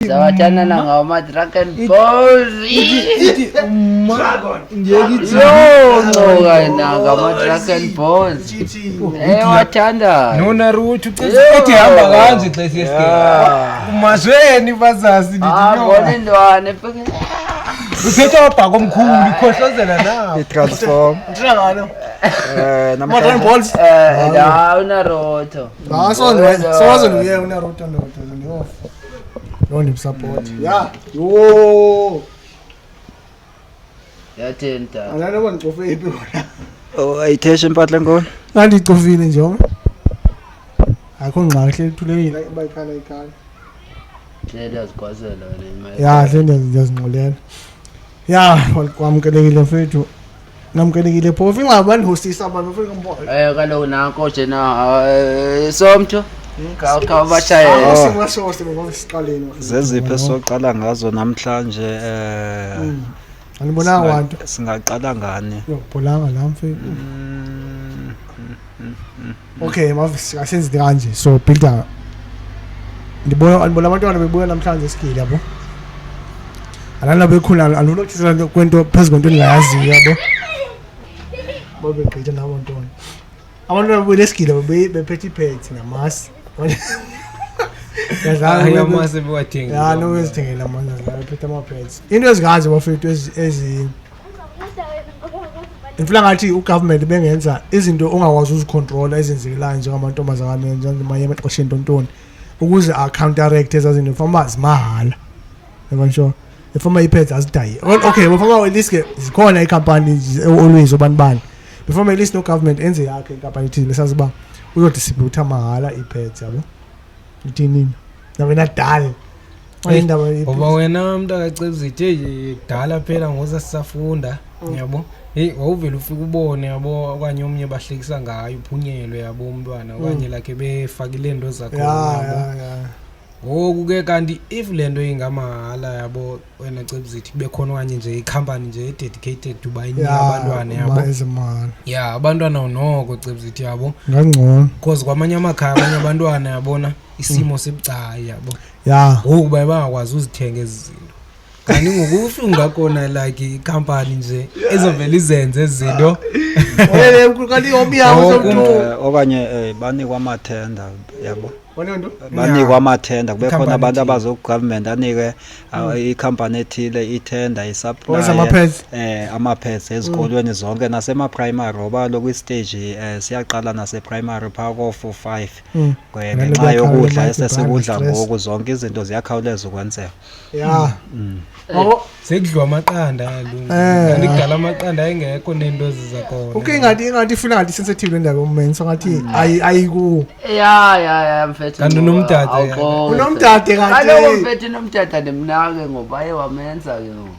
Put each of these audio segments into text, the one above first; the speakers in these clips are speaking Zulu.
Sawathana ngama Dragon Balls. Dragon. No, ngama Dragon Balls. Wathanda. No Naruto ithi hamba kanje xa siyesike. Kumazweni bazazi nithi no. Bona indwane Uthetha wabhaka omkhulu ikhohlozela nawo. I-transform. Dragano. Dragon Balls. Naruto. Sawazoniye uNaruto no. Don't him support. Yeah. Yo. Yathenta. Alana boncofe iphi wona. Oh, ayithethe impahla enkulu. Ngandicofile nje uma. Akho ngxahle ithulekile bayikhala ikhala. Hlenda zikwazela wena. Yeah, hlenda ngiyazingcolela. Yeah, kwamkelekile mfethu. Namkelekile phofu ingabani hostisa abantu ufika mbona. Kaloku nanko nje na somtho. Kawabashayela. Singashose ngosiqaleni. Zeziphi soqala ngazo namhlanje Anibona abantu. Singaqala ngani? Yobholanga la mfethu. Okay, mavisi asenze kanje. So builder. Ngibona abantwana bebuya namhlanje esikile yabo. Alana bekhula anolokuthisa kwento phezulu kwento engayazi yabo. Bobe gqitha nabantwana. Abantwana bebuya esikile bephethe ipads namasi. Hayi mase bewathenga. Yeah, no wezithengela manje la bephethe ama pads. Into ezingazi bafethu ezi Ngifuna ngathi ugovernment bengenza izinto ongakwazi uzicontrola ezenzekelayo njengamantombazana njengamanye amaxesha entontoni ukuze counteract ezazinto fama zimahala. Yabona before ipads azidayi. Okay, before at least zikhona icompany always obanibani. Before at least no government enze yakhe icompany ethile lesaziba uzodistribute mahala ipads yabo. Uthini? Nawena dal. Ayindaba ngoba wena umuntu akacebuzithe kudala phela ngoza sisafunda yabo. Hey wawuvela ufika ubone yabo okanye omnye bahlekisa ngayo uphunyelwe yabo umntwana okanye like befakile into zakho yabo. Ngoku ke kanti if lento ingamahala yabo wena cebuzithe kube khona okanye nje icompany nje dedicated to bayini abantwana yabo. Yeah, abantwana noko cebuzithe yabo. Ngangcono. Because kwamanye amakhaya abanye abantwana yabona isimo sebucayi yabo. Yeah. Ngoku bayabakwazi uzithenga izinto. Kanti ngokufunda kona like icompany nje ezovela izenze izinto. Kanti hobby yawo okanye banikwa amathenda yabo. Bonento? Banikwa amathenda kube khona abantu abazogovernment anike icompany ethile ithenda isupply ama-pads ezikolweni zonke nasema primary ngoba lokwi stage siyaqala nase primary phaka ko-4-5 ngenxa yokudla esesikudla ngoku zonke izinto ziyakhawuleza ukwenzeka. Yeah. Sekudliwa amaqanda kanti kudala amaqanda ayengekho nento ezizakhona. Okay ngathi ifuna ngathi sensitive indaba yomenso ngathi ayiku. Yeah mfethu. Kanti unomdade. Unomdade kanti. Kaloku mfethu nomdade ndimnake ngoba aye wamenza ke ngoku.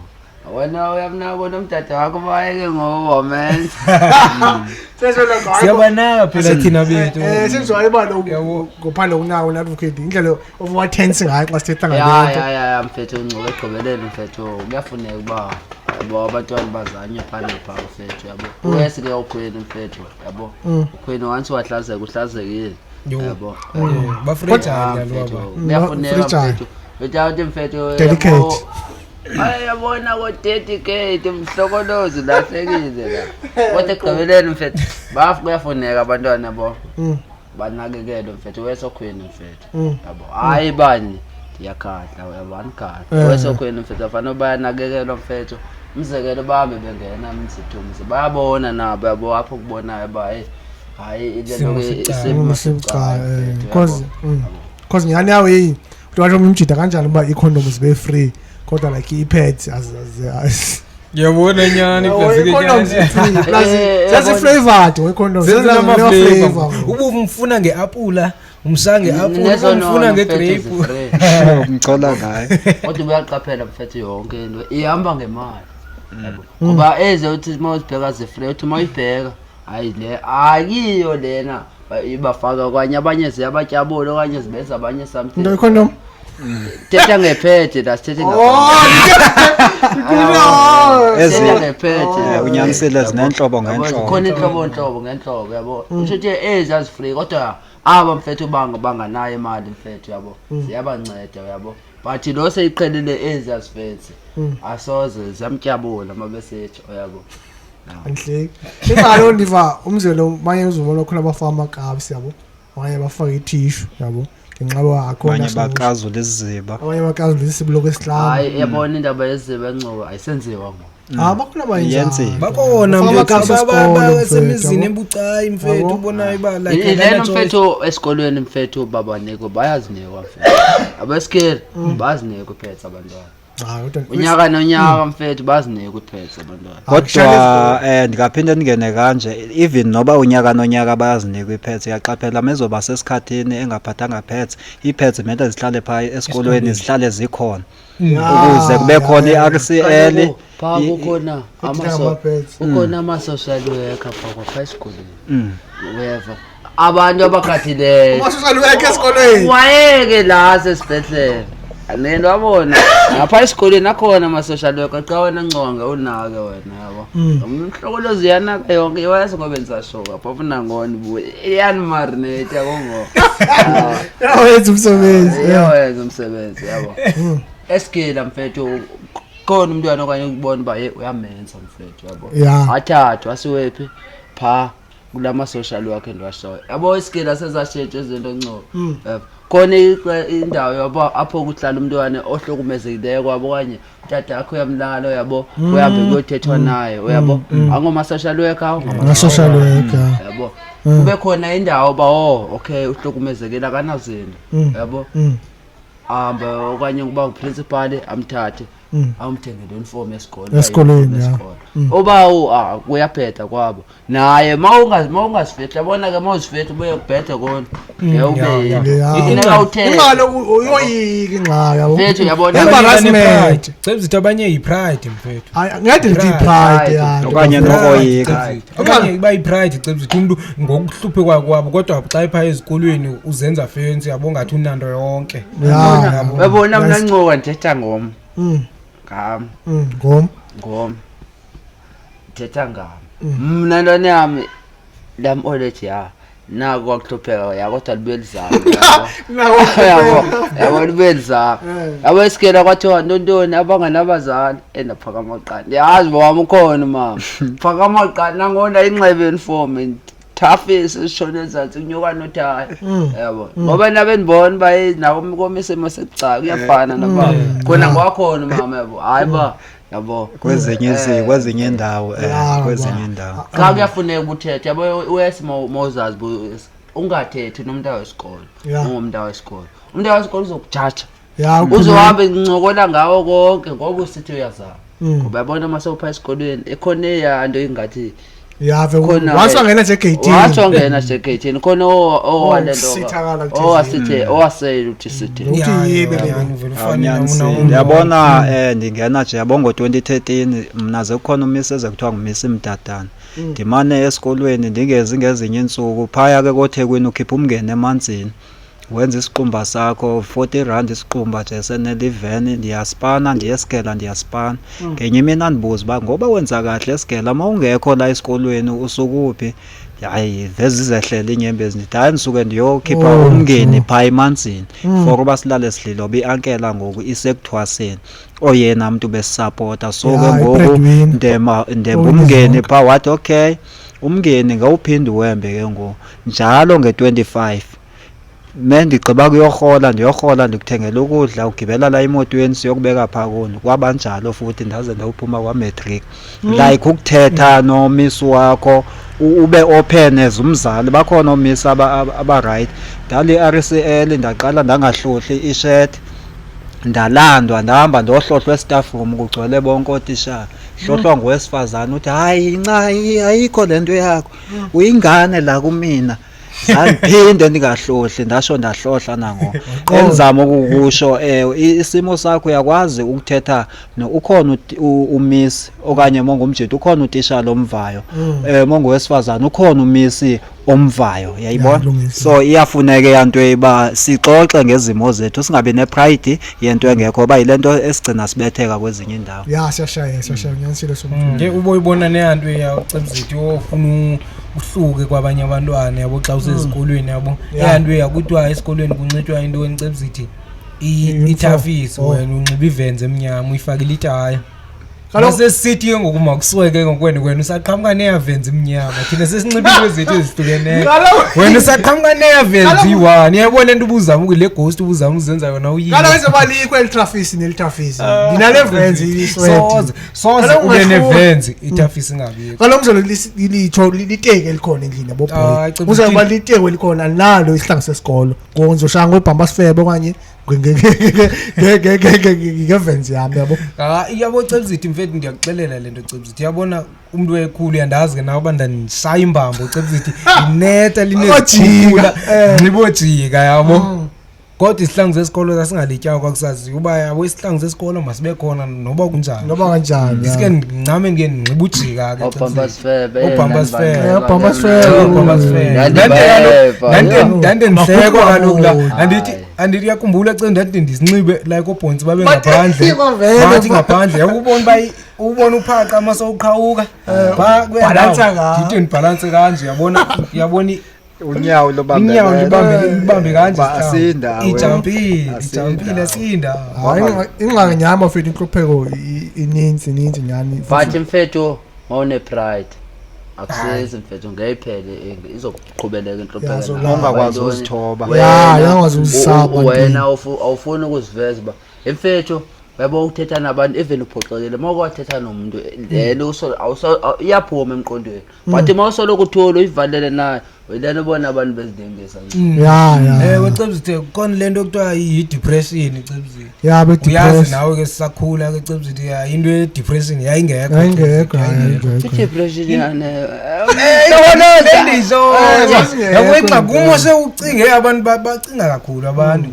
Wena uyamnaka unomdade wakho bayeke ngoba wamenza. Sesona ngayo. Siyabanaka phela thina bethu. Senzwa ibalo ngophandle kunawo advocate indlela of tense ngayo xa sithetha ngale. Yeah mfethu ungcobe egqibeleni mfethu kuyafuneka uba yabo abantwana bazanye phana pha mfethu yabo. Uyesike ukhwena mfethu yabo. Ukhwena once wahlazeka uhlazekile. Yabo. Bafrejana lo baba. Kuyafuneka mfethu. Without mfethu dedicate. Ayabona ko dedicate mhlokolozi lahlekile la. Kodwa egqibeleni mfethu kuyafuneka abantwana bo. Banakekele mfethu wesokhwena mfethu. Yabo. Hayi bani ndiyakhahla yabani khahla. Wesokhwena mfethu afana bayanakekelwa mfethu. Umzekelo bahambe bengena umsithumzi bayabona nabo yabo apho kubonayo ba hayi ilento isimo sibucayi because ngiyani yawo yini uthatha umjida kanjani uba icondom zibe free kodwa like ipads yabona nyani plus flavored we-condom zenama flavor ubufuna ngeapula umsange apula ufuna ngegrape umcola ngayo kodwa uyaqaphela mfethu yonke into ihamba ngemali ngoba eze uthi mawuzibheka zifree uthi mawuyibheka hayi le akiyo lena ibafaka kwanye abanye ziyabatyabula okanye zibenza abanye something into condom thetha ngephethe la sithethe ngephethe unyanisele zinenhlobo ngenhlobo khona inhlobo ngenhlobo yabo usho ukuthi ezazifree kodwa aba mfethu banganayo imali mfethu yabo ziyabanceda yabo but lo seyiqhelile eziyasifethe asoze zamtyabula mabesethi oyabo anhle imali ondiva umzelo manje uzobona khona abafaka amakabi yabo manje bafaka itissue yabo ngenxa wakho manje baqazula iziziba abanye baqazula iziziba lokwesihlamu hayi yabona indaba yeziba encoba ayisenziwa ngo bakhona bayenza bakhona mfethu semizini ebucayi mfethu ubonayo ba like lena mfethu esikolweni mfethu baba neko bayazinikwa mfethu abesikele bazinikwa phethe abantwana unyaka nonyaka mfethu bazinika uphethe abantwana kodwa ndikaphinde ndingene kanje even noba unyaka nonyaka bayazinika iphethe yaqaphela mezoba sesikhathini engaphathanga phethe iphethe mele zihlale phaya esikolweni zihlale zikhona ukuze kube khona iRCL kukhona ukhona ama-social worker phakwa esikolweni weva abantu abakhathileyo ama-social worker esikolweni wayeke la sesibhedlela nento wabona ngapha esikoleni akhona ama-social worker xa wena nconga unake wena yabo umhlokolozi yanaka yonke iwayazi ngoba benzashoka phofu nangona iyanimarinate yakongo yawenza umsebenzi yabo esikela mfethu khona umntwana okanye ukubona uba uyamenza mfethu yabo athathwa asiwephi pha kulama-social worker endiwashoyo yabo esikela sezashintsha izinto ncobo khona indawo yabo apho kuhlala umntwana ohlukumezekileyo kwabo okanye utata akho uyamlala yabo uhambe kuyothethwa naye uyabo angoma-social worker ama-social worker yabo kube khona indawo ba okay uhlukumezekile akanazinto yabo ahambe okanye kuba uprincipal amthathe amthengele uniform esikoleni oba kuyaphetha kwabo naye mawungasifihli yabona ke mawuzifihli ubuye kubhethe kona imali uyoyika ingxaki yabo mfethu yabona embarrassment cebzithi abanye yi-pride mfethu ngade ndithi i-pride okanye nokoyika okanye kuba yi-pride cebzithi umuntu ngokuhluphe kwabo kodwa xa epha ezikolweni uzenza fancy yabo ngathi unando yonke yabona mna ncoka ndithetha ngom thetha ngami mna ntwana yami lam olethi nako kwakuhlupheka yakodwa libuye lizame yabo libuye lizame yabo esikela kwathiwa ntontoni abanganabazali endaphaka amaqanda yazi bawami ukhona mama phaka amaqanda nangona inxebe uniform thafisi sishone ezantsi kunyuka nothaya yabo ngoba nabe ndibona uba nako komisemo sekucaka kuyafana naba khona ngwakhona mama yabo hayi ba yabo kwezinye indawo xa kuyafuneka ubuthethe yabo uyesi mawuzazi ungathethi nomntu wesikolo ungumntu wesikolo umntu wesikolo uzokujaja uzohambe ncokola ngawo konke ngoba usithi uyazama ngoba yabona uma sewupha esikolweni ekhona eyanto ingathi wasongena segeyithini khona owasele uthi sithi ndiyabona ndingena nje yabo ngo-2013 mna zekukhona umisi ezekuthiwa ngumisi Mdadana ndimane esikolweni ndingezi ngezinye iintsuku phaya ke koThekwini ukhipha umngene emanzini wenza isiqumba sakho 40 rand isiqumba nje seneliveni ndiyaspana ndiyesikela ndiyaspana ngenye imini andibuza uba ngoba wenza kahle esikela ma ungekho la esikolweni usukuphi hayi veze izehlela inyembezi ndithi hayi ndisuke ndiyokhipha umngeni phaa emanzini for uba silale sidlile oba iankela ngoku isekuthwaseni oyena mntu besisapota so ke ngoku ndemba umngeni phaa wathi okay umngeni ngawuphinde uwembe ke ngoku njalo nge-25 mendigqiba ndiyorhola ndikuthengela ukudla ugibela la emotweni siyokubeka phaa kuni kwabanjalo futhi ndaze ndawuphuma kwa-matric like ukuthetha nomisi wakho ube open as umzali bakhona omisi aba-right ndali i-RCL ndaqala ndangahlohli ishet ndalandwa ndahamba ndohlohlwa estaff room kugcwele bonke ootishara hlohlwa ngowesifazane uthi hayi ayikho le nto yakho uyingane la kumina andiphinde ndingahlohli ndasho ndahlohla nango enzama ukukusho isimo sakho uyakwazi ukuthetha ukhona umisi okanye mongumjeti ukhona utishala omvayo mongowesifazane ukhona umisi omvayo yayibona so iyafuneka yanto eba sixoxe ngezimo zethu singabe nepride yento engekho ba yilento esigcina sibetheka kwezinye indawo siyashaya nyanisile somuntu nje uboyibona neyanto yacebzithi ofuna uhluke kwabanye abantwana yabo xa usezikolweni yabo eyanto yakuthiwa esikolweni kuncitshwa into enicebzithi ithafisi wena unxiba ivenze emnyama uyifakile itaya Kaloku sesithi ke ngokuma kusweke ngokwena usaqhamuka neyavenza emnyama thina sesinxibile zethu ezihlukeneyo wena usaqhamuka neyavenza iwani yabona into ubuzama ukule ghost ubuzama uzenza yona uyini kaloku izobalikho elithafisi nelithafisi nginale venze iswethi soze ube nevenze ithafisi ingabikho kaloku mzolo liteke elikhona endlini yabobhoy uzoba liteke elikhona nalo isihlangu sesikolo ngonzoshaya ngoibhambasifebe okanye ngevenze yami yabo yabo Cebzithi mfethu ndiyakuxelela lento Cebzithi yabona umuntu wekhulu yandazi ke nawo bandanishaya imbambo Cebzithi ineta linezikula nxibojika yabo kodwa isihlangu sesikolo sasingalityayo kwakusazi uba yabo isihlangu sesikolo masibe khona noba kunjani isike ncame ngeke nxibujika ke ndande ndihleko kaloku la andithi yakhumbula cende ndathi ndisinxibe like obhonsi babe ngaphandle bathi ngaphandle yakubona ubona uphaqa masawuqhawuka ndithi ndibalance kanje yabona unyawo libambe kanje asinda ijampile sinda ingxaki nyama mfethu inhlupheko ininzi nyani but mfethu ngone pride akusizi mfethu ngeyiphele izokuqhubeleka inhlupheko ongakwazi uzithoba yawazi uzisaba wena awufuni ukuziveza ba mfethu yabo uthetha nabantu even uphoxekile mawukwathetha nomuntu lelo iyaphuma emqondweni but mawusolo kutholo ivalele nayo Wena ubona abantu bezidengisa ya Cebzithi khona lento okuthiwa yi-depression Cebzithi ya uyazi nawe ke sisakhula ke Cebzithi into ye-depression yayingekho depression yana yabona lendisho yabona kumo sewucinge abantu bacinga kakhulu abantu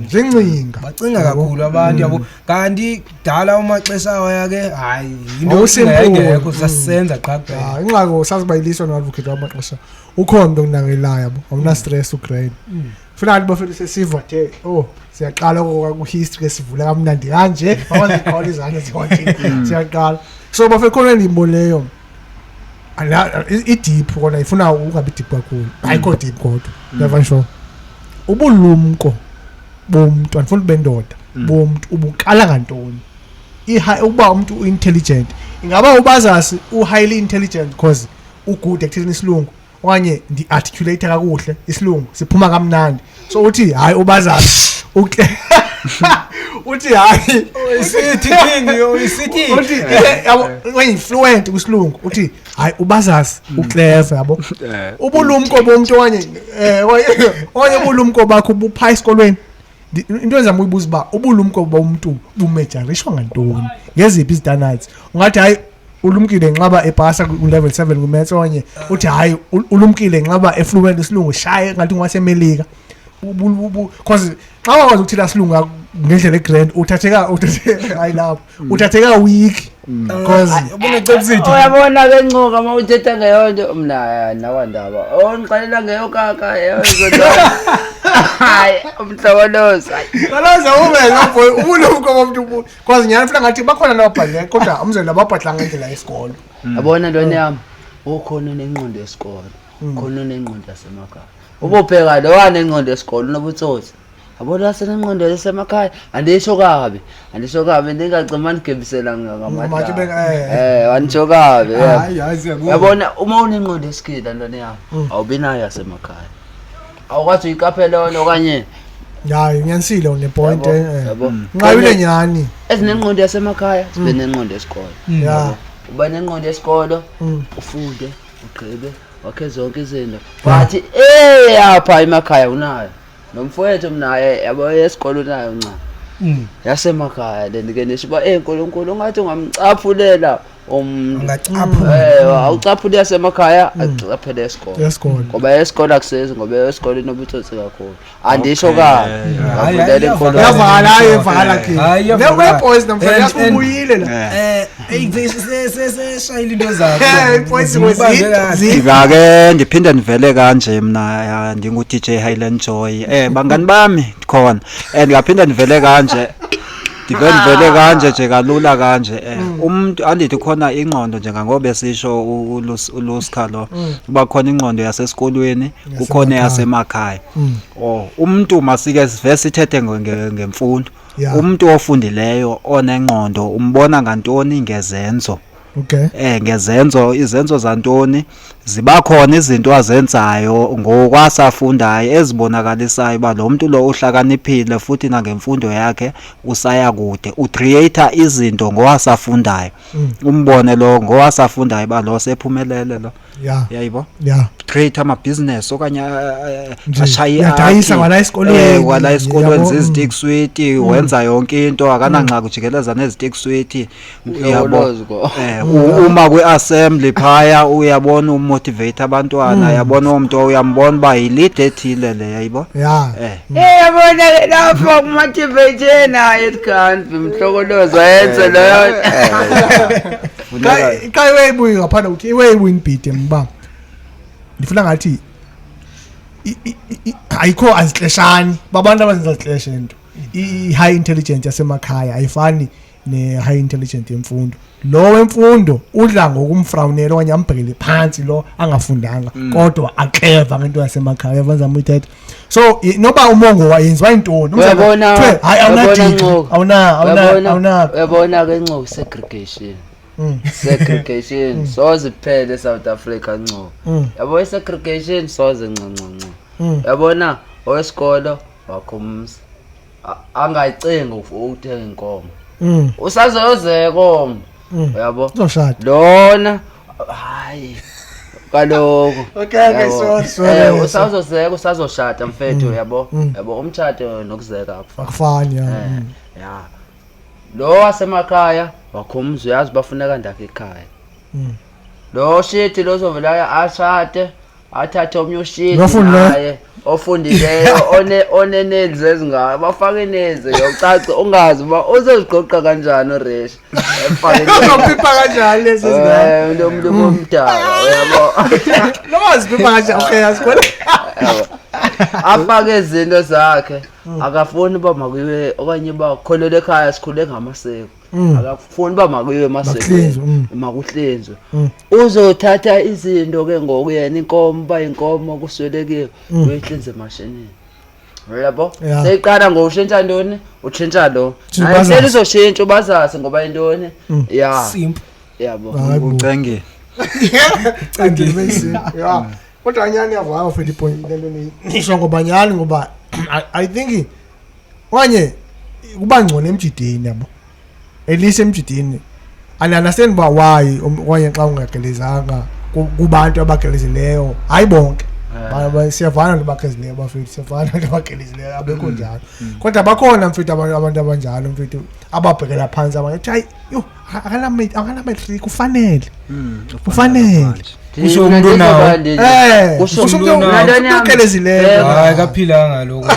bacinga kakhulu abantu yabo kanti dala umaxesha wayake hayi into yayingekho sasisenza qha kuphela ingxako sazibayiliswa no-advocate wamaxesha ukhona kunangelayo yabo awuna stress ugrade funa abantu bafethu sesivathe siyaqala ku history esivula kamnandi kanje bawaziqala izandla ziwathi siyaqala so bafethu khona limbo leyo ala i-deep kona ifuna ungabi deep kakhulu ayikho deep kodwa never sure ubulumko bomuntu anifuna bendoda bomuntu ubuqala ngantoni uba umuntu uintelligent ingaba ubazasi highly intelligent because ugood ekuthini isilungu okanye ndi-articulate kakuhle isilungu siphuma kamnandi so uthi hayi ubazasi uthi hayi isithi when fluent kwisilungu uthi hayi ubazasi uclever yabo ubulumko bomuntu okanye ubulumko bakho bupha esikolweni into enza uyibuza uba ubulumko bomuntu bumejarishwa ngantoni ngeziphi izitanads ungathi hayi ulumkile nxaba epasa ku-level 7 kumaths okanye uthi hayi ulumkile nxaba efluent isilungu shaye ngathi ngwasemelika because xa wakwazi ukuthila silungu ngendlela egrand uthatheka week because ubona Cebzithi uyabona ke ncoka mawuthetha ngeyonto mna nawandaba ongiqalela ngeyo kaka hayi umhlokolozi kaloza ube ubulumko bomuntu because nyana mfuna ngathi bakhona nababhaleke kodwa umzela babhadla ngendlela yesikolo yabona ntwana yami ukhona nenqondo yesikolo khona nenqondo yasemakhaya ubophe lo wanenqondo yesikolo nobutsotsi yabona senenqondo yasemakhaya andisho kabi ndingacimani gebisela ngamathi wanisho kabi yabona uma unenqondo yesikila ntwana yami awubinayo yasemakhaya awukwazi uyikaphela wona okanye hayi ngiyanisile unepoint nqabile nyani ezinenqondo yasemakhaya sibe nenqondo yesikolo uba nenqondo yesikolo ufunde ugqibe wakhe zonke izinto but apha emakhaya unayo nomfowethu mnaye yabo yesikolo nayo nca yasemakhaya lendike nishiba enkulunkulu ngathi ungamcaphulela awucaphule yasemakhaya acaphele esikolo ngoba esikolo akusezi ngoba esikolo inobutsotsi kakhulu andisho kabi yavala ke boys namhlanje yasubuyile la seshayile into zakho ngake ndiphinde nivele kanje mina ndingu DJ Highland Joy bangani bami khona ngaphinda nivele kanje vele kanje nje kalula kanje umuntu andithi khona ingqondo njengangoba besisho uLusikalo kuba khona ingqondo yasesikolweni kukhona yasemakhaya umuntu masike sivese ithethe ngemfundo umuntu ofundileyo onengqondo umbona ngantoni ngezenzo ngezenzo izenzo zantoni ziba khona izinto azenzayo ngokwasafundayo ezibonakalisayo ba lo muntu lo uhlakaniphile futhi nangemfundo yakhe usaya kude ucreator izinto ngowasafundayo umbone lo ngowasafundayo ba lo sephumelele lo yayibo create ama business okanye ashaya wala esikolweni zizitick sweet wenza yonke into akananxa kujikeleza nezitick sweet uyabo uma kwi-assembly phaya uyabona umotivate abantwana yabona umuntu uyambona ba yilide ethile le yayibo yabona lapho kumotivate naye ekanti imhlokolozo yenze leyo kai weyibuyi ngaphana ukuthi iweyiwin beat mbamba ndifuna ngathi ayikho azixeshani babantu abazenza zixeshe into i-high intelligence yasemakhaya ayifani ne-high intelligence yemfundo lo wemfundo udla ngokumfrawnela okanye ambhekele phansi lo angafundanga kodwa aclever ngento yasemakhaya yavanza umthetho so noba umongo wayenziwa intoni uyabona awuna ke Ncoko segregation soze phele eSouth Africa Ncoko yabo segregation soze ncancanca yabona owesikolo wakhumza angayicinga ukuthenga inkomo usazoyozeko yabo lona hayi kaloku usazozeka usazoshada mfethu yabo umtshado nokuzeka akufani lo wasemakhaya wakhumza uyazi bafuneka ndakhe ekhaya lo shithi lo zovela ashade athathe omnye ushiti naye ofundileyo onenezi ezingayo bafake inezi yocaca ungazi uba uzozigoqa kanjani uResh uzophipa kanjani lezi ezingayo lo muntu omdala uyabo loziphipa kanjani okay asikole afake izinto zakhe akafuni uba makuyiwe okanye bakholele ekhaya sikhule ngamaseko akafuni uba makuyiwe emasekweni makuhlinzwe uzothatha izinto ke ngokuyena inkomo ba inkomo kuswelekiwe uyihlinze emashinini yabo seyiqala ngoshintsha ntoni utshintsha lo ayiseli uzoshintsha ubazase ngoba intoni simple yabo ucenge bese kodwa anyani yavanga for the point lento nisho ngoba nyani ngoba I think wanye kuba ngcono emjidini yabo elise emjidini and understand ba why wanye xa ungagelezanga kubantu abagelezileyo hayi bonke siyavana nabagelezileyo bafethu siyavana nabagelezileyo abekho njalo kodwa bakhona mfethu abantu abanjalo mfethu ababhekela phansi abanye hayi yo akana-matric kufanele kusho umuntu nawo kusho umuntu ogelezileyo hayi kaphilanga lokho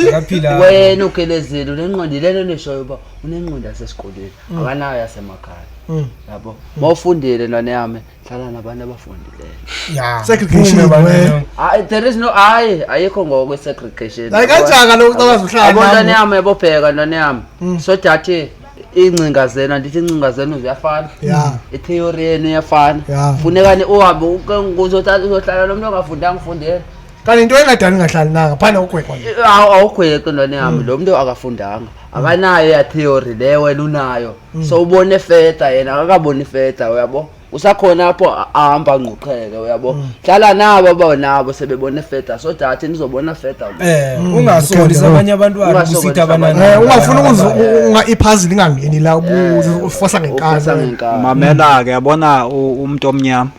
akaphila wena ugelezile unengqondilelo neshoyo ba unengqondo yasesikolweni akanayo yasemakhaya yabo mawufundile nane yami hlala nabantu abafundileyo segregation there is no ayikho ngokwe segregation la kanjanga lokho abazohlala abantwana yami yabobheka nane yami so that incinga zena ndithi incinga zena uziyafana itheory yenu iyafana funekani uhambe uzohlala nomuntu ongafundanga ufundele kanti into engadani ngahlali nanga phana ugwekwa awugweke ntwana yami lo muntu akafundanga akanayo ya theory le wena unayo so ubone feta yena akakaboni feta uyabo usakhona apho ahamba ngquqheke uyabo hlala nabo bonabo sebebone feta so that nizobona feta ungasolisa abanye abantwana kusitha abanana ungafuna unga ipuzzle ingangeni la ufosa ngenkasa mamela ke yabona umuntu omnyama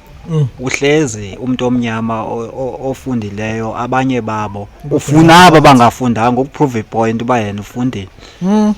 uhlezi umuntu omnyama ofundileyo abanye babo ufuna aba bangafundanga ukuprove point uba yena ufundile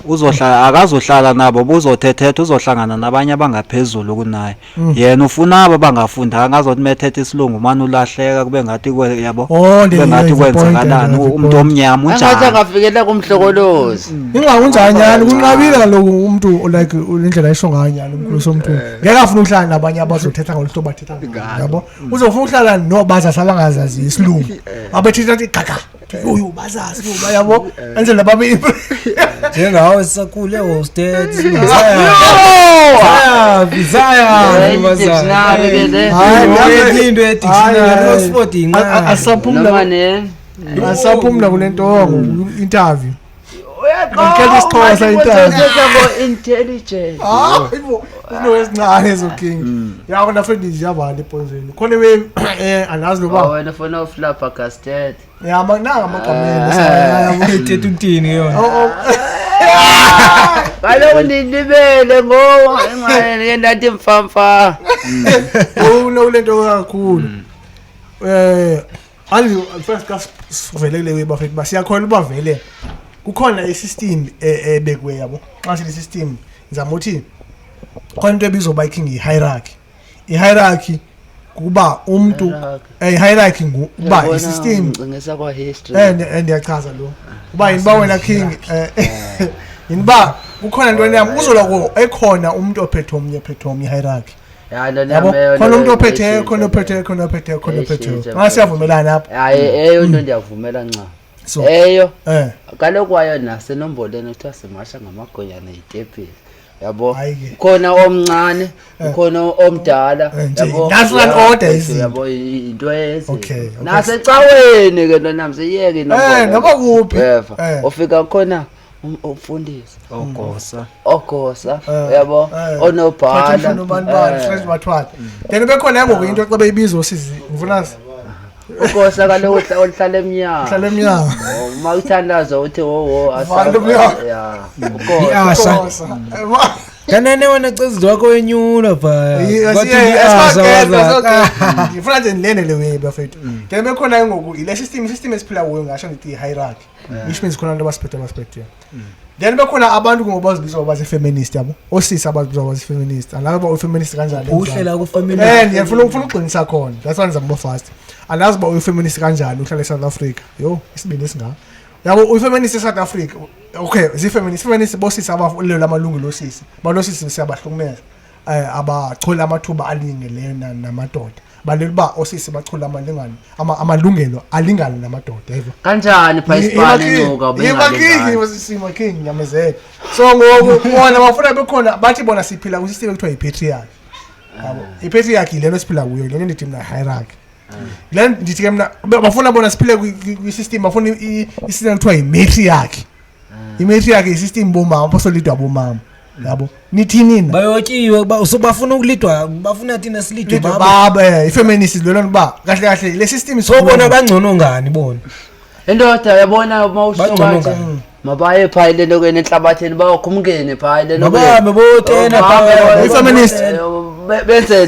uzohlala akazohlala nabo buzothethetha uzohlangana nabanye abangaphezulu kunaye yena ufuna aba bangafundanga azothi methethe isilungu manje ulahleka kube ngathi yabo kube ngathi kwenzakalani umuntu omnyama unjani ngathi angafikela kumhlokolozi ingakunjani nyani kunqabile kaloku umuntu like indlela ayisho ngayo nyani umkhulu somuntu ngeke afuna ukuhlala nabanye abazothetha ngolihlobo bathetha yabo uzofuna uhlala nobazazi abangazazi isilungu abethetha ukuthi gaga uyu bazazi yabo enzela babe njengawe sisakhule hosted into edictionary Oxford inqa asaphumla kulento interview uyaqala isixhosa interview intelligent no esincane ezoking yabo nafrendi nje eponzeni khona anazi noba wena fona uflapha castet ya nanga amagamela uyithetha untini yona kaloku ndilibele ngoba engayeke ndathi mfamfa unolento kakhulu andi first ka sivelele we bafethu basiyakhona ubavele kukhona isystem ebekwe yabo xa sithi system ngizama uthi khona into ebizwa biking i-hierarchy kuba umuntu hierarchy kuba isystem ngisa kwa history ndiyachaza lo kuba yiniba wena king yiniba kukhona into yami uzoloko ekhona umuntu ophethe omnye hierarchy yabo khona umuntu ophethe khona mase siyavumelana apha hayi eyo into ndiyavumela nca eyo kaloku wayo nasenomboleni kuthiwa simasha ngamagonyana yitepisi yabo khona omncane khona omdala yabo national order yabo into ezi nasecaweni ke nami siyeke noba kuphi ofika khona umfundisi ogosa yabo onobhala fresh bathwala then bekhona ngoku into xa beyibizwa usizi mvunazi ugosa kaloku ohlala emnyango uma uthandaza uthi iasa kanene wena cezidwa wakho wenyula phaya ngifuna nje ndilendele wena bafethu then bekhona ngoku ile system esiphila kuyo ngasho ngithi hierarchy which means khona abantu abasiphethe then bekhona abantu ngoba bazibizwa bazifeminist yabo osisi abazibizwa bazifeminist alaba ufeminist kanjani uhlela ku family ngiyafuna uqinisa khona that's why ngizama fast anazi ba ufeminist kanjani uhlala eSouth Africa isibini esingaka yabo ufeminist eSouth Africa okay feminist bosisi abafulela amalungelo osisi balosisi siyabahlukumeza abachola amathuba alingeleyo namadoda baleliba osisi bachola amalungelo alingana namadoda yebo kanjani pha isibani ngoka yima king nyamezela so ngoku bona bafuna bekhona bathi bona siphila kusystem ekuthiwa ipatriarchy yabo ipatriarchy lelo siphila kuyo lento ndithi mina hierarchy then ndithi ke mina bafuna bona siphile kwi-system bafuna i-system ekuthiwa i-matriarchy i-matriarchy i-system bomama basolidwa bomama yabo nithini na bayotyiwe bafuna ukulidwa bafuna thina silidwe baba i-feminist lelo ba kahle le system sobona bangcono ngani bona indoda yabona mawushoka mabaye phayile lokweni enhlabatheni bayokhumukene phayile lokweni botena phayile i-feminist benze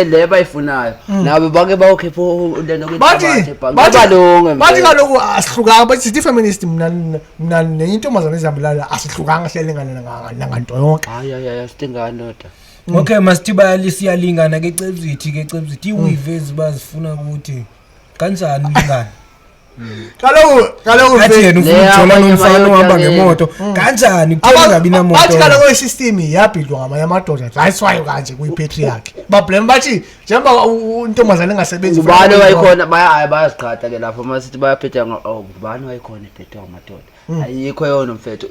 le bayifunayo nabo bake bayokhipha lento kwenhlabathi balunge bathi kaloku asihlukanga bathi sithi feminist mina nentombazana ezihambelana asihlukanga siyalingana nganto yonke hayi sidingana ndoda okay masithi bayalingana ke cebzithi iwivezi bazifuna ukuthi kanjani ulingana kaloku yena ufuna nomfana ohamba ngemoto kanjani kutheni ngabi namoto bathi kaloku isystem yabhidwa ngamanye amadoda that's why kanje kuyipatriarchy bablame bathi njengoba intombazana engasebenzi ubani wayikhona bayaziqhatha ke lapho masithi bayaphetha ubani wayikhona iphethe ngamadoda ayikho yona mfethu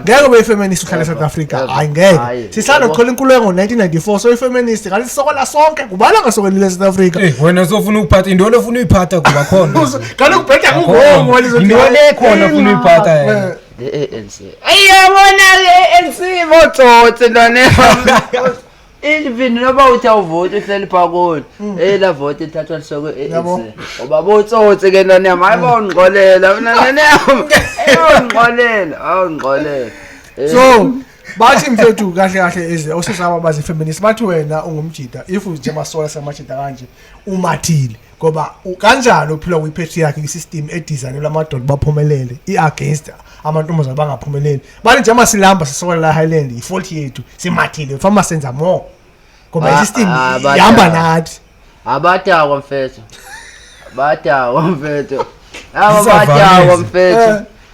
ngeke beyifeminist uhlala eSouth Africa hayi ngeke sisanda ukuthola inkululeko ngo-1994 so ifeminist kanti sisokola sonke kubala ngasokolile eSouth Africa wena sofuna ukuphatha indolo ufuna uyiphatha kuba khona kaloku bhetha kungomo indolo ekhona ufuna uyiphatha le-ANC ayiyabona le-ANC botsotsi lone even noba uthi awuvoti uhleli phakoni la vote ithathwa lisoko ANC ngoba botsotsi ke nani yami hayi bawungiqolela nani yami awungiqolela so bathi mfethu kahle eze osisaba bazi feminist bathi wena ungumjida if nje masola samajida kanje umathile ngoba kanjalo uphila kwipatriarchy isystem edesign lamadoda baphumelele iagainst amantombazana bangaphumeleli bathi nje masilamba sisola la Highland i40 yethu simathile fama senza more ngoba isystem ihamba nathi abadakwa mfethu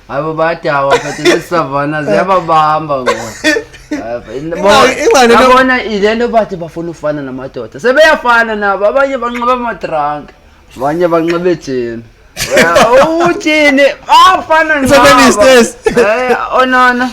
abo badakwa mfethu lesavana ziyababamba ngoba Yabona ilento bathi bafuna ufana namadoda sebeyafana nabo abanye banqaba ama-drunk abanye banqaba ejini uthini bafana onana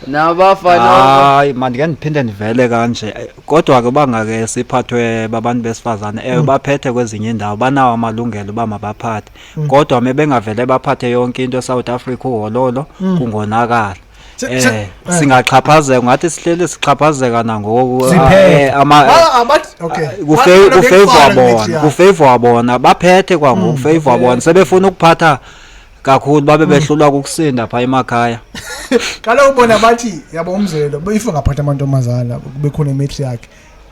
nabafana hayi manje ke ndiphinde ndivele kanje kodwa ke bangake siphathwe babantu besifazane baphethe kwezinye indawo banawo amalungelo bamabaphathe kodwa mebengavele baphathe yonke into eSouth Africa uhololo kungonakala singaxhaphazeka ngathi sihlele sixhaphazeka nangoku kufavor bona baphethe kwangoku favor bona sebefuna ukuphatha kakhulu babe behlulwa ukusinda pha emakhaya kaloku bona bathi yabo umzelo befika ngaphatha amantombazana kube khona imatriarch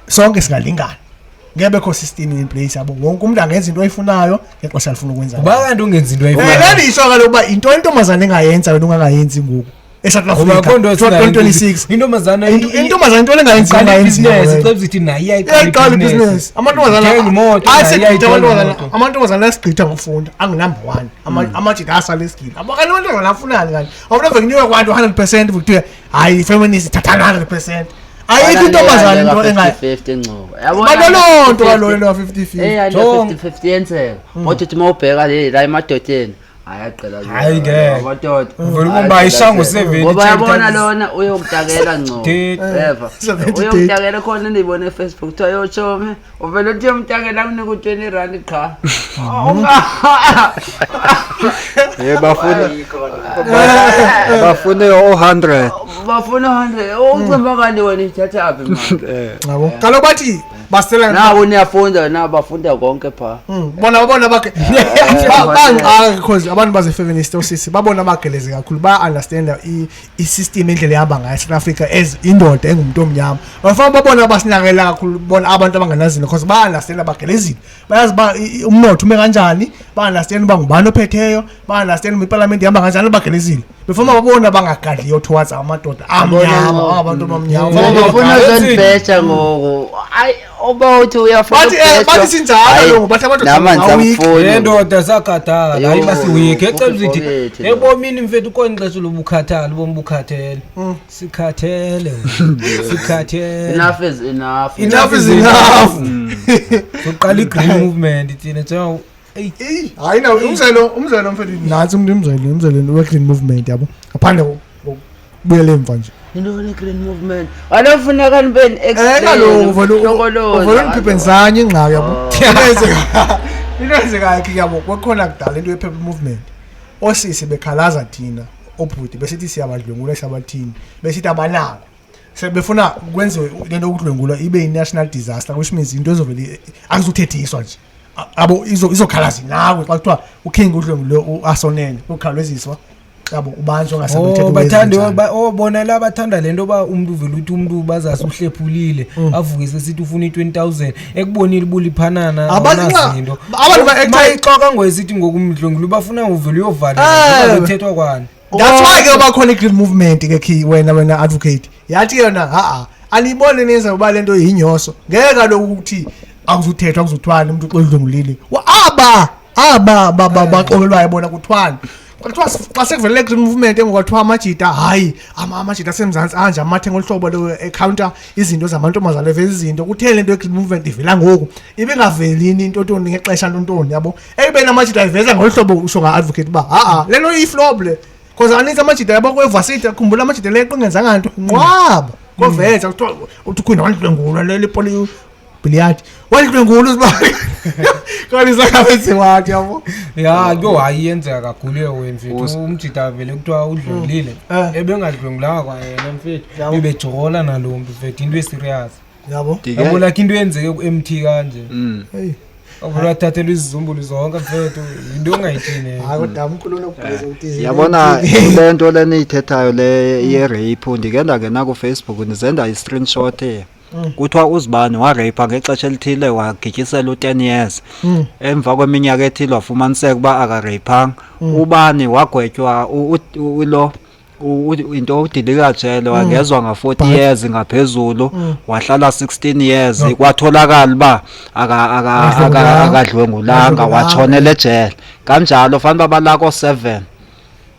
sonke singalingana ngebekho system in place yabo wonke umuntu angenza into ayifunayo ngexesha lifuna ukwenza kuba kanti ungenza into ayifunayo lelisho kaloku ba into intombazana engayenza wena ungangayenzi ngoku eSouth Africa 2026 intombazana into lengayenzi business icebisithi naye iyayiqala business amantombazana asigqitha ngokufunda angu-number 1 amajita asala esigile abakani amantombazana afunani kanti awunove kunikwe kwantu 100% kuthiwe hayi feminist thatha 100% ayikho intombazana into engayi-50 ngcobo baloloo nto kaloyo 50-50 yenzeka kodwa uthi uma ubheka la emadodeni ayaqela hayi ke amadoda ngoba ishango 70 ngoba yabona lona uyomtakela ngcobo eva uyomtakela khona ndibona eFacebook kuthiwa yochome uvela uthi uyomtakela kunika u20 qha bafune 100 bafuna 100 ucimba kanti wena ithatha phi manje yabo kaloku bathi basela nawo niyafunda nabo bafunda konke pha bona bakhe because abantu baze feminist osisi babona bageleze kakhulu ba understand i-system endlela yaba ngayo South Africa as indoda engumuntu omnyama bafana babona basinakela kakhulu bona abantu abanganazini because ba understand bagelezile bayazi ba umnotho ume kanjani ba understand ba ngubani ophetheyo ba understand iparliament yamba kanjani bagelezile befuna babona bangagadliyo towards amadoda amnyama abantu abamnyama bafuna zenibheja ngoko ayi oba uthi uyafuna bathi sinjalo lo bathi abantu lendoda sagadala la imasiwike ecebisithi ebomini mfethu konixesha lobukhathali bombukhathele sikhathele enough is enough soqala igreen movement thina njengawo hayi na umzelo mfethu nansi umzelo we-green movement yabo ngaphandle buyele emva nje into le-green movement alofuna kanibeni uvole uliphipenzanye ingxaki yabo into enzekayo yabo kwakhona kudala into ye-people movement osisi bekhalaza thina obhuti besithi siyabadlwengula ehlabathini besithi abanako sebefuna kwenziwe lento yokudlwengulwa ibe i-national disaster which means into ezovele akuzuthethiswa nje abo izokhalazi nawe xa kuthiwa uking udlwengulo uasonele ukhalweziswa yabo ubanjwe ngasemthetho bathanda bona la bathanda lento ba umuntu uvela uthi umuntu bazasa uhlephulile avukise sithi ufuna i20,000 ekubonile buliphanana abazinto abantu bayixoka ngoyisithi ngokumdlwengulo bafuna uvela uyovala ukuthethwa kwani that's why ke bakhona i-green movement ke wena advocate yathi yona anibone nenza uba lento yinyoso ngeke kaloku ukuthi akuzuthethwa akuzuthwana umuntu xodlungulile baxolelwayo bona kuthwana kuthiwa xa sekuvele green movement engokuthiwa amajita hayi amajita asemzantsi anje amathe ngolhlobo le-counter izinto zamantombazana vele izinto kutheni lento ye-green movement ivela ngoku ibingavelini intontoni ngexesha ntontoni yabo ekubeni amajita iveza ngolhlobo usho nga-advocate uba lento iyifloble because aninzi amajita yabo kwevasithi khumbula amajita le qingenzanga nto nqwaba koveza kuthiwa uthi khuyina walidlwengulwa lelipoli billiard walidlwengulwa sibali kanti sakabenziwathi yabo ya kyo hayiyenzeka kakhulu wemfethu umjita vele kuthiwa udlwengulile ebengadlwengulanga kwayena mfethu bebejola nalo mfethu into eserious yabo like into yenzeke ku-MT kanje avula thathelwa izizumbulu zonke mfethu into ongayithini kodwa umkhululo ukubheza utizi yabona le nto leniyithethayo le ye-rape ndike ndangena ku-Facebook ndizenda i-screenshot kuthiwa uzibani warape ngexesha elithile wagityisela u10 years emva kweminyaka ethile wafumaniseka uba akarapanga ubani wagwetywa lo into udilika jele wangezwa nga40 years ngaphezulu wahlala 16 years kwatholakala uba akadlwengulanga watshonela ejele kanjalo fanele babalako 7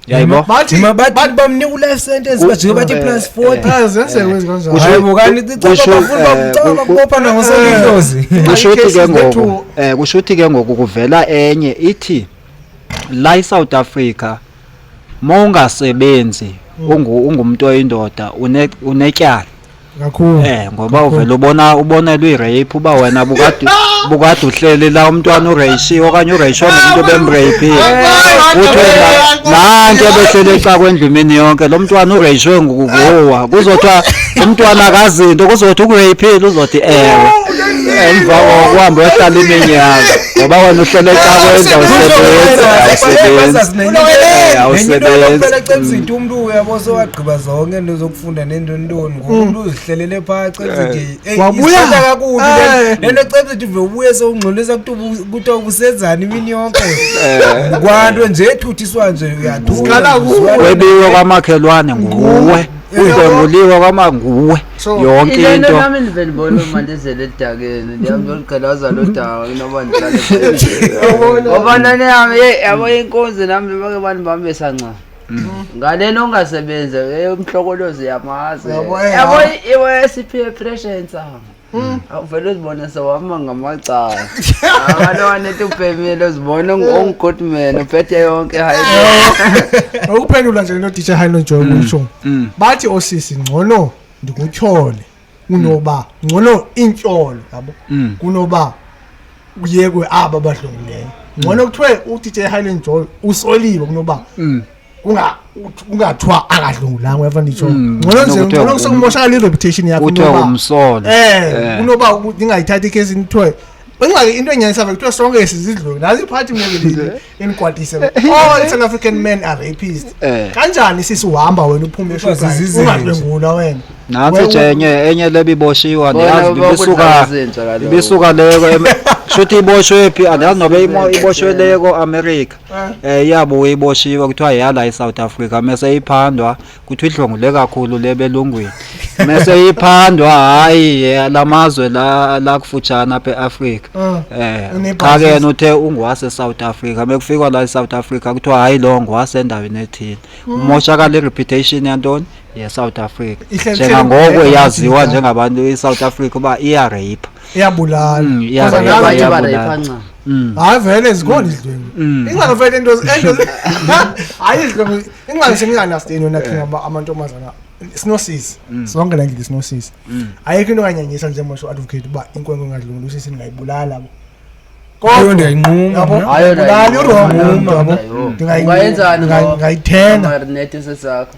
yayibona bathi bathi bamnika u-life sentence bajike bathi plus 40 zenzeke kanjalo hayibo kanti icabafuna nangosekidlozi kusho ukuthi ke ngoku kuvela enye ithi la eSouth Africa mawungasebenzi ungumuntu oyindoda unetyala kakhulu ngoba uvela ubonelwe irape uba wena bukade uhleli la umntwana uRayshi okanye uRayshi umuntu bemrape uthi nanke behlele exa kwendlumini yonke lo mntwana uRayshi ngukuwa kuzothiwa umntwana akazinto kuzothi ukurapile uzothi ewe emva kokuhamba uyohlala iminyaka ngoba wena uhlele exa kwendawusebenza umuntu uyabo sowagqiba zonke into zokufunda nentoni ngomuntu uzihlelele phakathi wabuya kakubi lento ecebisithi uve ubuye sowungcolisa kuthi ubusenzani imini yonke kwanto nje ethuthiswa nje uyathuka webiwe kwamakhelwane nguwe udlenguliwe kwamanguwe yonke into nami nivele bona manje ezele edakeni ndiyamgalaza lo daka noba ndihlale ngoba nani yabo inkonzi nami bake bani bami besancane ngalena ongasebenza umhlokolozi yamazi yabo iwe SPF pressure insama awuvele uzibone sewama ngamacala abantwana ethi ubhemile uzibone ongoodman uphethe yonke hayi ukuphendula nje no teacher Hino Joy kusho bathi osisi ngcono ndikutyhole kunoba ngcono intyolo yabo kunoba uyekwe aba badlungileyo ngcono kuthiwe uteacher Hino Joy usoliwe kunoba ungathwa akadlungulanga uyafana nditsho ngcono kusemoshakala ireputation yakho kunoba umsolo kunoba ngingayithatha icase nithiwe Ingxaki into enyanisa kuthiwa sonke sizidlule nazi iphathi mnekeli enikwatise all South African men are rapists kanjani sisuhamba wena uphume eshokazi ungadlengula wena nathi enye lebiboshiwa ndiyazi bisuka leko shothi iboshwe phi andazi nobe iboshwe leko America yabo uyiboshiwe kuthiwa yala eSouth Africa mase iphandwa kuthi idlongule kakhulu lebelungwini mase iphandwa hayi lamazwe la kufutshana apha eAfrica cha ke uthe ungwase South Africa mekufika la eSouth Africa kuthiwa hayi lo ngwasendaweni ethile umoshakala ireputation yantoni South Africa njengangoko yaziwa njengabantu eSouth Africa uba iya rape iyabulala hayi vele zikhona izidlwengu ingavele into hayi izidlwengu ingasenginganasteni yona khinga amantombazana sinosisi sonke la ngithi sinosisi ayikho into kanyanyisa njengoba advocate uba inkwenkwe engadlungula usisi ningayibulala kodwa ndiyayinquma hayo ndingayenzani ngayithenga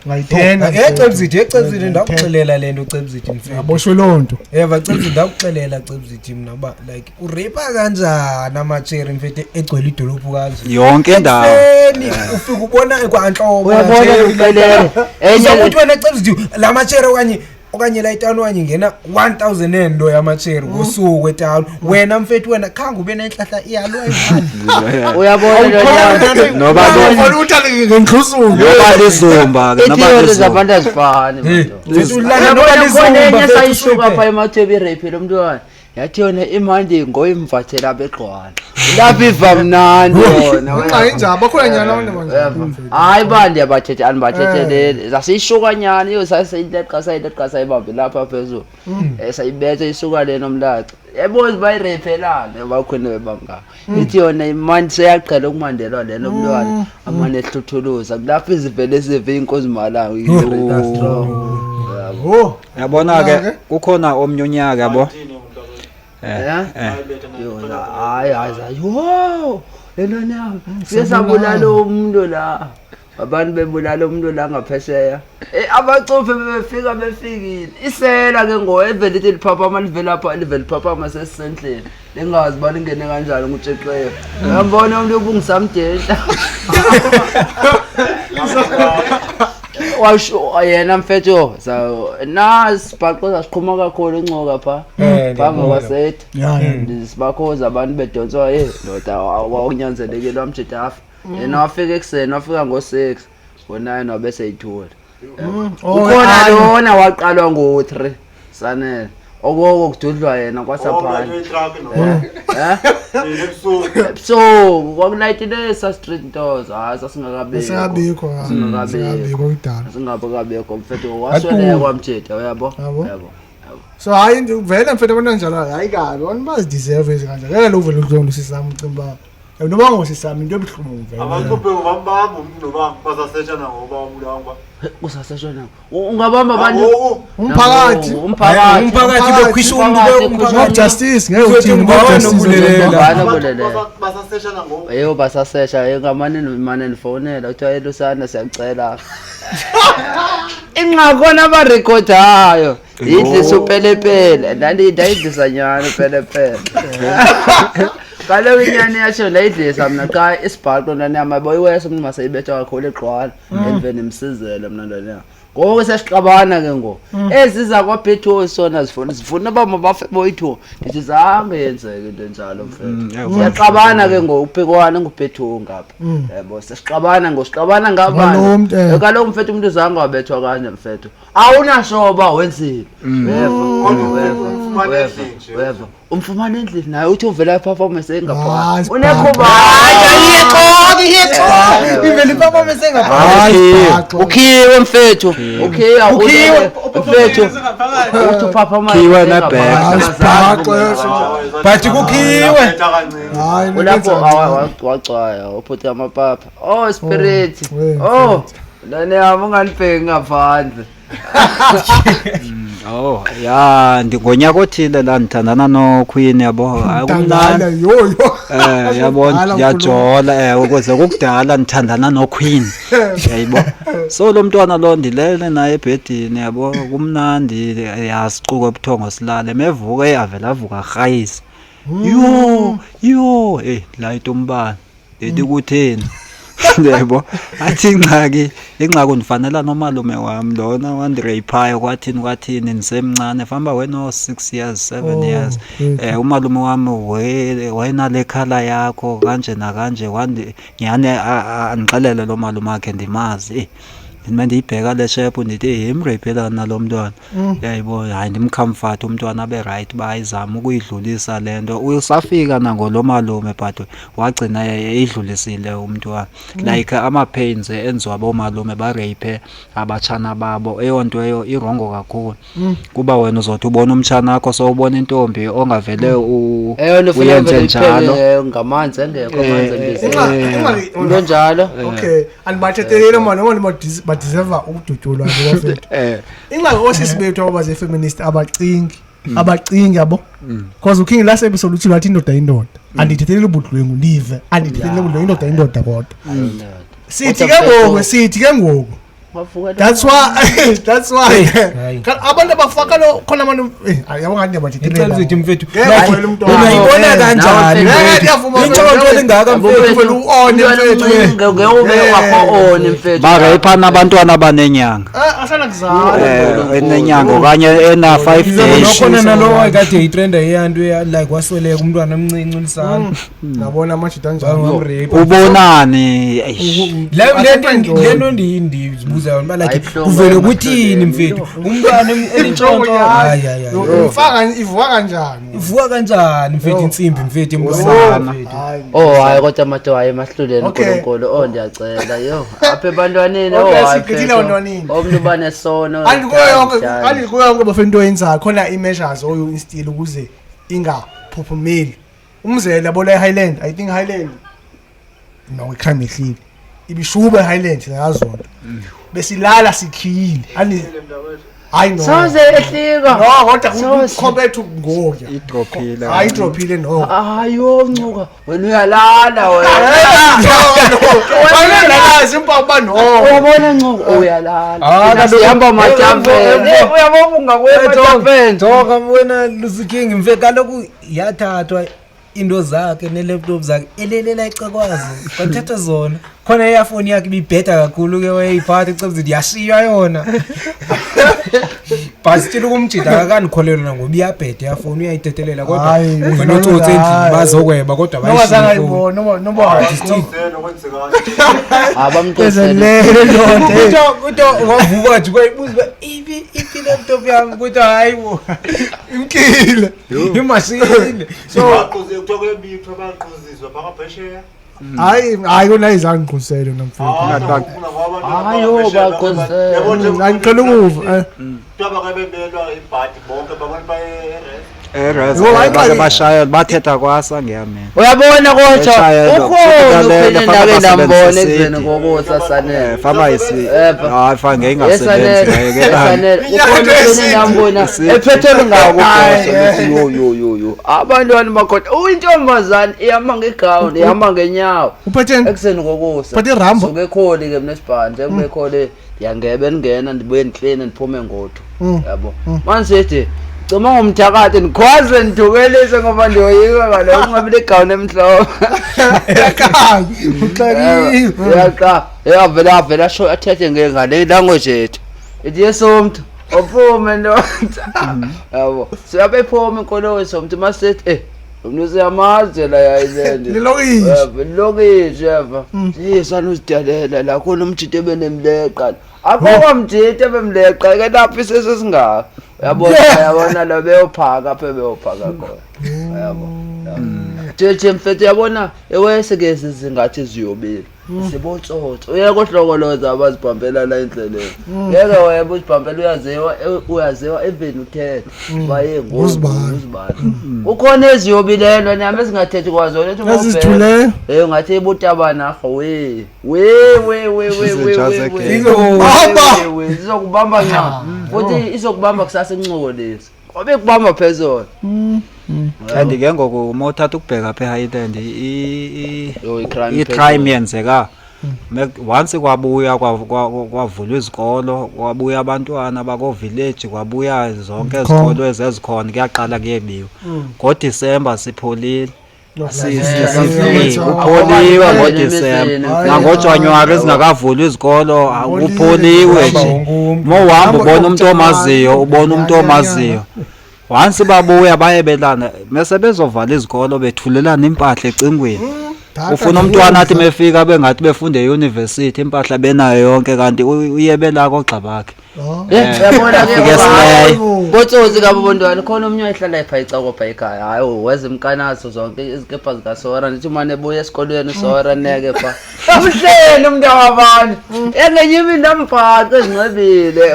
ngayithenga ecebisithi ndakuxelela lento ecebisithi mfethu aboshwe lonto ecebisithi ndakuxelela ecebisithi mina ba like uripa kanjani amacheri mfethu egcwele idolophu kanje yonke indawo ufika ubona kwanhlobo uyabona uxelele enye ukuthi wena ecebisithi la macheri okanye la itawuni wanye ngena 1000 endo yamacheri ngosuku etawuni wena mfethu wena khanga ube nenhlahla iyalwa imali uyabona noba uthale ngengxusuku noba lizumba nabantu zabantu azifani lizumba sayishuka pha emathebe irape lo mntwana yathi yona imandi ngoyimvathela abegqwana lapha iva mnandi yona unxa injaba bakhona nyana abantu manje hayi bandi abathethe anibathethelele zasishuka nyana iyo sayileqa sayibambe lapha phezulu sayibethe isuka le nomlaxa yebozi bayirephelana bakhona bebanga ithi yona imandi seyaqhela ukumandelwa le nomntwana amane ehluthuluza lapha izivele esive inkosi malanga yabona ke kukhona omnyonyaka yabo wow lena sesabulala umuntu la abantu bebulala umuntu la ngaphesheya abacofe befikile isela ke ngoevele lithi liphapha livela lapha livela liphapha sesendleni lengazi bani ingene kanjani nguTshexeyo ngiyambona umuntu obungisamdela washo yena mfethu sibhaqo zasiqhuma kakhulu encoka pha banga kwasethe sibakhoza abantu bedonswa ndoda wawunyanzelekile wamjida afa yena wafika ekseni wafika ngo6 ngo9 wabese yithola ukhona lona waqalwa ngo3 sanele okududlwa yena kwasaphana ebusuku kwaku-19 street ntos hayi sasingakabikho singabekho mfethu wasweleka kwamthetho uyabo so hayi vele mfethu abantu kanjalo hayi kabi abantu bazideserve ezikanjalo ngeke lo uvele udlonda usisami ucimba noma ngosisami into ebuhlungu vele abantu bengobamba umuntu noma basaseshana ngoba umlangwa kusaseshona ungabamba abantu umphakathi bekhwisa umuntu justice ngeke uthini basaseshana ngoba yebo basasesha ngamane nomane nifonela uthi ayelusana siyacela inqakona abarekhodayo idlisa upelepele ndayidlisa nyana upelepele kaloku inyani yasho ndayidlisa mna xa isibhaqo nanyama boyiwesa umuntu maseyibetha kakhulu egqwala endiveni imsizele mna ntonyama ngoku sesiqabana ke ngoku ezi zakwabhetho sona zifuna uba mabafe boyi-2 ndithi zange yenzeke into enjalo mfethu siyaqabana ke ngoku ubhekwane ngubhetho ngapha yabo sesiqabana ngosiqabana ngabani kaloku mfethu umuntu zange wabethwa kanje mfethu awunashoba wenzile weva umfumane endlini naye uthi uvela iperformance engaphansi unekhuba ivele iperformance engaphansi ukhiwe mfethu ukhiwe mfethu uthi uphapha khiwe nebhek but kukhiwe ulapho wacwaya uphuthi amapapa spirit nane yami unganibheki ngaphandle ya ngonyaka othile la ngithandana noQueen yabo akumnandi yabo yajola ukuze kukudala ngithandana noQueen yayibo so lo mntwana lo ndilele naye ebhedini yabo kumnandi yasiquka ebuthongo silale mevuka eyavela avuka khayisa yo la itumbani ethi kutheni yebo athi ingxaki unifanela nomalume wami lona wandirephayo kwathini nisemncane famba wena 6 years 7 years umalume wami wena lekhala yakho kanje nakanje ngiyane anixelele lo malume wakhe ndimazi mina ndiyibheka le shape ndithi imrepela nalo mntwana yayibo hayi ndimcomfort umntwana abe right bayizama ukuyidlulisa lento usafika nangolo malume but wagcina eyidlulisile umntwana like ama pains enziwa bomalume ba rape abachana babo eyonto irongo kakhulu kuba wena uzothi ubona umtshana wakho sowubona intombi ongavele uyenze njalo ngamanzi engekho amanzi into njalo okay andibathethelele manje ngoba badeserve ukudutshulwa ngofethu ingxaki osisibethu abaze feminist abacingi yabo because uking last episode uthi wathi indoda andithethelela ubudlwengu live andithethelela ubudlwengu indoda kodwa sithi ke ngoku that's why abantu abafaka lo khona abantu ayabangani yabathethelela ithi mfethu uyayibona kanjani intshontsholo engaka mfethu mfethu barepha nabantwana abanenyanga asana kuzala enenyanga okanye ena 5 days khona nalo kade itrend eyanto like wasweleka umntwana omncinci ulisana nabona amashita kanjalo ubonani lento ndizibuza yona like uvele ukuthini mfethu umntwana elintshontsho ivuka kanjani mfethu insimbi mfethu embusana hayi kodwa madoda hayi emahluleni uNkulunkulu ndiyacela yo apha ebantwaneni omntu banesono andikuyo yonke bafento yenzayo khona i-measures oyo-instill ukuze ingaphuphumeli umzela yabona eHighland I think Highland no ikhame ehlile ibishuba eHighland yazona besilala sikhile hayi no soze ehlika no kodwa compared to ngoya idrophile no hayo ncuka wena uyalala wena wena impawu ba no uyabona ncuka uyalala sihamba mathaveni uyabonga kwethaveni doka wena lusiking mfethu kaloku yathathwa into zakhe ne-laptop zakhe elelela ecakwazi kwathetha zona khona earphone yakhe ibibheda kakhulu ke wayeyiphatha ecebuzini yashiywa yona basitshela ukumjida akanikholelwa ngoba iyabheda earphone uyayidetelela kodwa uvela utsotsi endlini bazokweba kodwa bayishiywa kuto wavuka nje kwayibuza ipi laptop yami kuthiwa hayi bo imkile imashini so kuthiwa mbitho baqhuzizwa phakaphesheya hayi kona izangiqhusele nomfowethu hayo baqhuzela ngicela ukuva kuthiwa bakabebelwa ibhadi bonke babona bashaya bathetha kwasa ngiyamena uyabona kodwa ukhona uphinde ndake ndambona ekuzeni kokusa sanele pharmacy hayi ngingasebenzi sanele ukhona uphinde ndambona ephethele ngakho yo abantwana bakhona uyintombazane ihamba ngeground ihamba ngenyawo ekuzeni kokusa phathe rambo suke kholi ke mina sibhanje kube kholi ngiyangebe ngena ndibuye ndiclean ndiphume ngotho yabo manje sithi cuma ngomthakathi ndikhwaze ndithukelise ngoba ndiyoyika kaloku ngabile igawuni emhlophe yavela sho athethe ngale language yethu ithi yesomntu ophume ndoda yabo siyabephuma inkoloyi somntu masithi umntu siyamazi la yayilende lilokishi yava yisana uzidalela la khona umjito ebenemleqa akho mjito ebemleqa ke lapho isesingaka yabona lo beyophaka apha beyophaka khona yabo jeje mfethu yabona eweseke sizingathi ziyobile sibotsotso uyakohlokoloza abazibhampela la endleleni ngeke wayebo uzibhampela uyaziwa even uthethe baye ngozibani ukhona eziyobilelo nami esingathethi kwazona ethi ngizithule ngathi ebutabana we izokubamba nya futhi izokubamba kusasa encuko lezi obekubamba phezolo andike ngoku uma uthatha ukubheka apha eHighland i-crime yenzeka once kwabuya kwavulwa izikolo kwabuya abantwana bako village kwabuya zonke izikolo ezezikhona kuyaqala kuyebiwa ngoDisemba sipholile upholiwe ngoDisemba nangoJanuary singakavulwa izikolo upholiwe nje mowahamba ubona umuntu omaziyo ubona umuntu omaziyo once babuya bayebelana mase bezovala izikolo bethulelana impahla ecingweni ufuna umntwana athi mefika bengathi befunde euniversity impahla benayo yonke kanti uyebela kogxa bakhe yabona ke botsotsi kabo bontwana khona umnye oyihlala epha icakopha ekhaya hayi weze imkanazo zonke izikepha zikaSora ndithi manje ebuya esikolweni Sora neke pha umhleni umuntu wabantu engenyimi ndambhaqa ezinqebile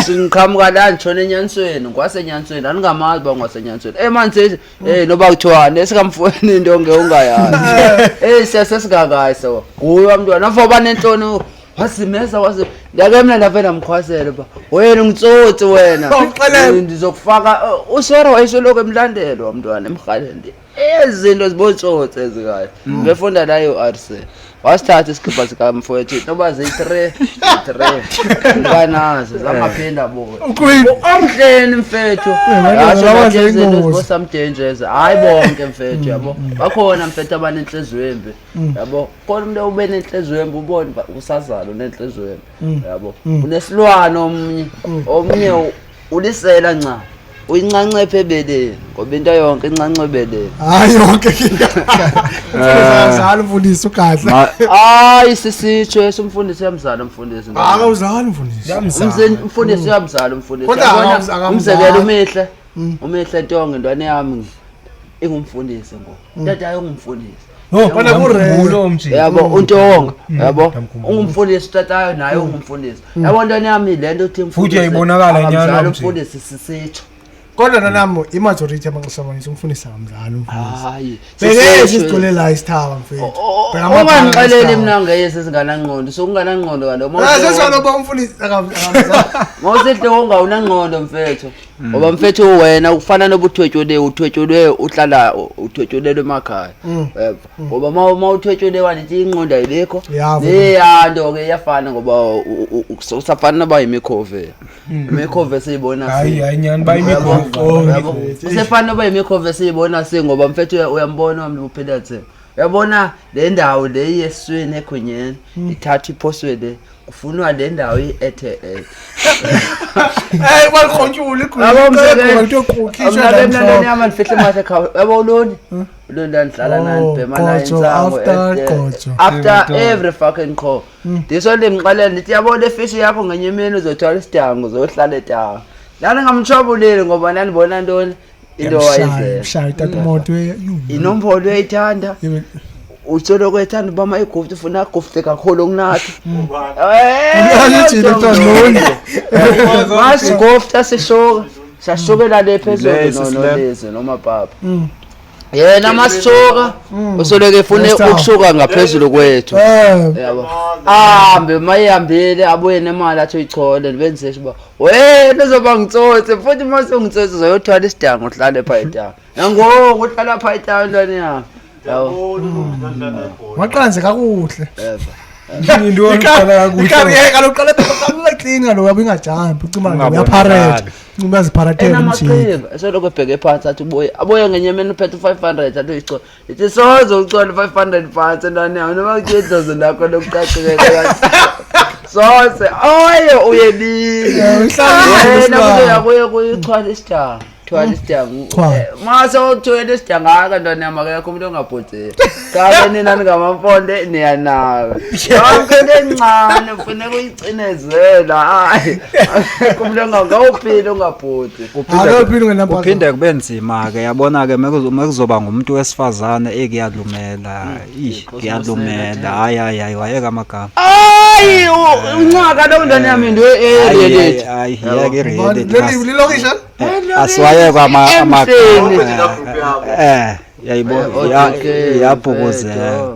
singiqhamuka la ngitshona enyanisweni ngwasenyanisweni aningamazi ba ngwasenyanisweni manje noba kuthiwani esikamfweni into ungayazi sesingakayi so kuyo umntwana afo banenhloni wasimeza ndake mina lavela mkhwasele ba wena ngitsotsi wena ndizokufaka uSora wayesoloko emlandelo umntwana emhalende ezinto zibotsotsi ezikayo befunda la eURC wasithatha isikipha sikamfowethu noba ziyi3 nganazo zamaphinda bona omhleni mfethu yasho izinto zibosamdangerous hayi bonke mfethu yabo bakhona mfethu abanenhliziyo embi yabo khona umuntu ube nenhliziyo embi ubone usazalo nenhliziyo embi yabo unesilwana omnye ulisela ncane uyincancephe ebeleni ngoba into yonke incancephe ebeleni hayi yonke uzazala umfundisi ugadla hayi sisitsho esumfundisi yamzala umfundisi akawuzala umfundisi umfundisi yamzala umfundisi umzekelo umihle Ntonga indwane yami ingumfundisi ngo tata ayongumfundisi bona kuregulo mjini yabo uNtonga yabo ungumfundisi tatayo naye ungumfundisi yabo ndane yami lento uthi futhi ayibonakala inyalo umfundisi sisitsho kodwa nanamo imajority yabangasabanisa umfundisi ngamzalo hayi beke sizicole la isithaba mfethu ungangixeleli mina ngeyese singanangqondo sokunganangqondo kanoma sesona ba umfundisi akamzalo mawusehle ongawunangqondo mfethu ngoba mfethu wena ufana nobuthwetshole uhlala uthwetshulelwe emakhaya ngoba mawuthwetshule wanithi ingqondo ayibekho neyanto ke iyafana ngoba usafana naba yimikhove imikhova esiyibona hayi nyani bayimikhova usefana oba imikhova esiyibona ngoba mfethu uyambona wami uphela the uyabona le ndawo le yesweni ekhonyeni ithatha iphoswele kufunwa le ndawo iethe hey balkhontyula ikhona yami nifihle mathe kha yabo uloni ndandlala nani bhema naye insango after every fucking call diso limxalela ndithi yabo le fish yakho ngenye imini uzothwala isidango uzohlala etawa lana ngamtshobulile ngoba nanibona ntoni into wayizela shaya imoto inombolo eyithanda utsolo kwethanda bama igofti ufuna gofte kakhulu kunathi mas gofta sishoka sashokela le phezulu noleze noma papa yena mashoka usoleke efune ukushoka ngaphezulu kwethu yabo ahambe mayihambile abuye nemali athi uyichole benze shiba wena uzoba ngitsotse futhi mase ungitsotse uzoyothwala isidango uhlale pha eTawa nango uhlala pha eTawa ntwana yami waqanze kakuhle into oqala kakuhle ikariyeka loqala beqala clean lo yabe ingajampi ucima uyapharate uyaziparatela umjini esoloko ebheke phansi athi abuye ngenye imini uphethe 500 athi uyichole ithi sozo ucole 500 phansi ntwana yami noma kuyenza lakho lokuqaqekela sose oye uyebile wena uyakuye kuyichwala isidango thwala isidango mase uthwele isidango akantwana yami akekho umuntu ongabhodzela kabe nina ningamamfonde niyanaka yonke lencane ufuna kuyicinezela hayi umuntu ongawuphila ungabhodzi uphinde kube nzima ke yabona ke mekuzoba ngumuntu wesifazane ekuyalumela kuyalumela hayi wayeka amagama hayi uncaka lo ntwana yami into reality hayi yeke reality lilocation asiwayekwa amagama yayibona yabhukuzela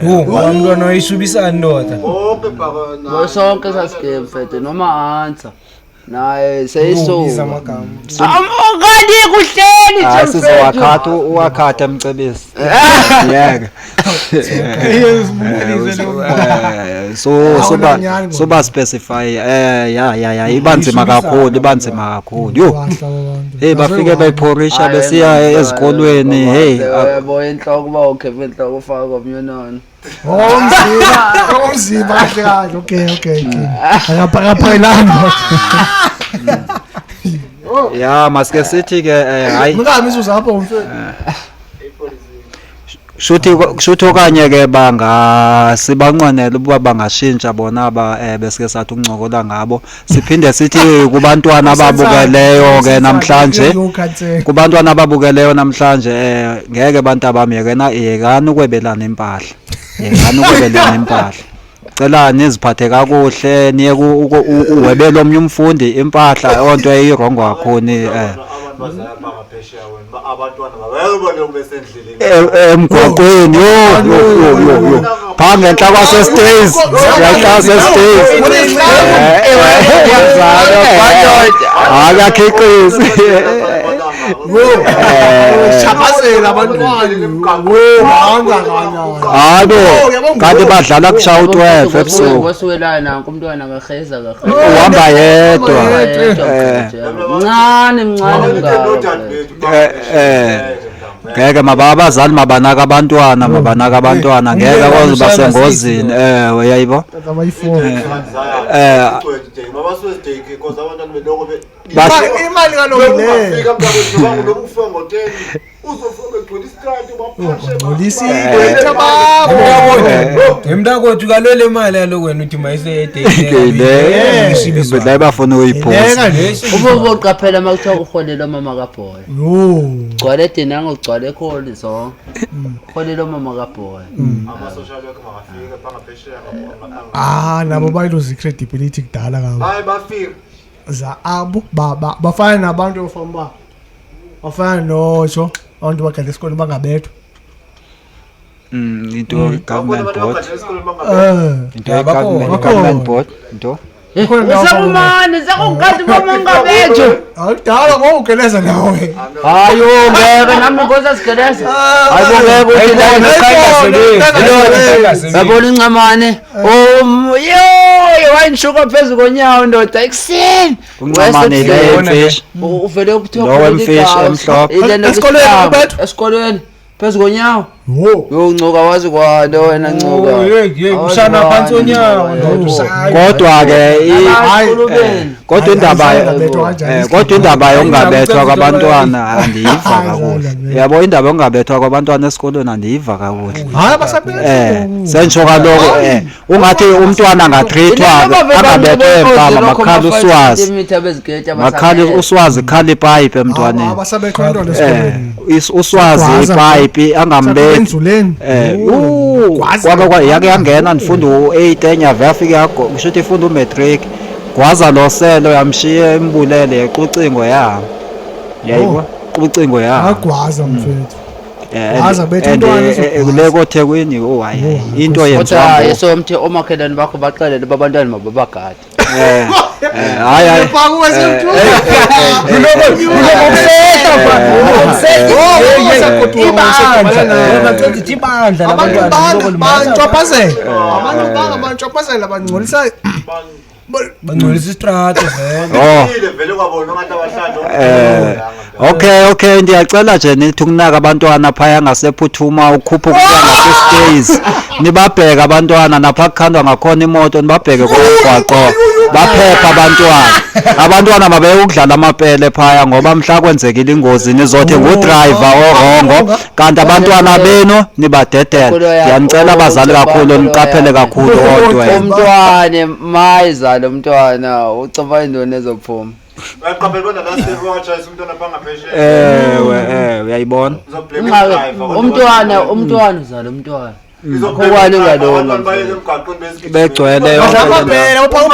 abantwana ayishubisani ndoda sonke sasigame fete noma answer naye seyiso amagama amokadi kuhleli asizowakhatha uwakhatha emcebisi yeke soba specify ya ibanzima kakhulu yo bafike bayiphorisha besiya ezikolweni yabo enhloko bawukhepha enhloko ufaka komnyonana umzimba kahle okay akaphayilanga ya masike sithi ke hayi ngami izuza lapho umfethu shuthi okanye ke sibanqwenela ukuba bangashintsha bona besike sathi ukuncokola ngabo siphinde sithi kubantwana ababukeleyo ke namhlanje ngeke abantu abami yekani ukwebelana impahla cela niziphathe kakuhle niye uwebela omnye umfundi impahla onto eyirongo kakhona abantwana bayabona ubesendleleni emgwaqweni yo phanga enhla kwasestays akakhiqizi chapazela abantwana kanti badlala kushaya u12 ebusuku wasuwelana nanku umntwana kaheza uhamba yedwa mncane ngeke abazali mabanaka abantwana ngeke koze basengozini uyayibo imali kalongile emntakwethu kalole imali yalo wena uthi mayiseyedela bafuna uyiphosa uboqaphela makuthiwa uholelwa mama kaBhoya gcwale dinanga ugcwale kholi zonke uholelwa mama kaBhoya ama-social worker bangafika bangaphesheya nabo bayiluza i-credibility kudala kabi hayi bafika abo bafana nabantu ofamba bafana notsho abantu bagade esikoleni bangabethwa into government board esikoleni into government board into Usakumani sakungadi bomangabethu. Awudala ngokugeleza nawe. Hayo ngeke nami ngoza sigeleza. Hayibo ngeke uthi la ngiqhayiza yabona incamane. Yo wayinshuka phezulu konyawo ndoda ekuseni. Uncamane le fish. Uvele ukuthoka Lowe fish emhlophe. Esikolweni phezulu konyawo. Yo uncoka wazi kwande wena ncoka. Ushana phansi onyawo Kodwa ke kodwa indaba yokungabethwa kwabantwana andiyiva kakuhle. Yabo indaba yokungabethwa kwabantwana esikolweni andiyiva kakuhle. Hayi basabethe. Sentsho kaloko ungathi umntwana angatrithwa angabethwe empama makhala uswazi. Makhala uswazi khala ipipe emntwaneni. Abasabethe abantwana esikolweni. Uswazi ipipe angambethi. Kwaba yake yangena ndifunda u8 enyava yafika yakho ngisho ifunda umatric kwaza lo selo yamshiya embulele yequcingo yami yayiko qucingo yami agwaza mfethu waza bethu umntwana kuleko Thekwini hayi into yenza yesomthe omakhelwane bakho baxelele babantwana mababagade hayi abantwana bangcolisa bangcolisa istrato vele kwabona ngathi abahlanje okay ndiyacela nje nithi kunaka abantwana phaya ngasephuthuma ukhupha ukutya ngase-stays nibabheke abantwana napha kukhandwa ngakhona imoto nibabheke komgwaqo baphepha abantwana mabeyokudlala amapele phaya ngoba mhla kwenzekile ingozi nizothi ngudriver orongo kanti abantwana benu nibadedele ndiyanicela abazali kakhulu niqaphele kakhulu odwa umntwana mayizala umntwana ucoba indoni ezophuma Uyaqaphela bona la sewatshayisa umntwana phanga phesheya uyayibona umntwana uzala umntwana Khokwani ngalona begcwele phela uphawu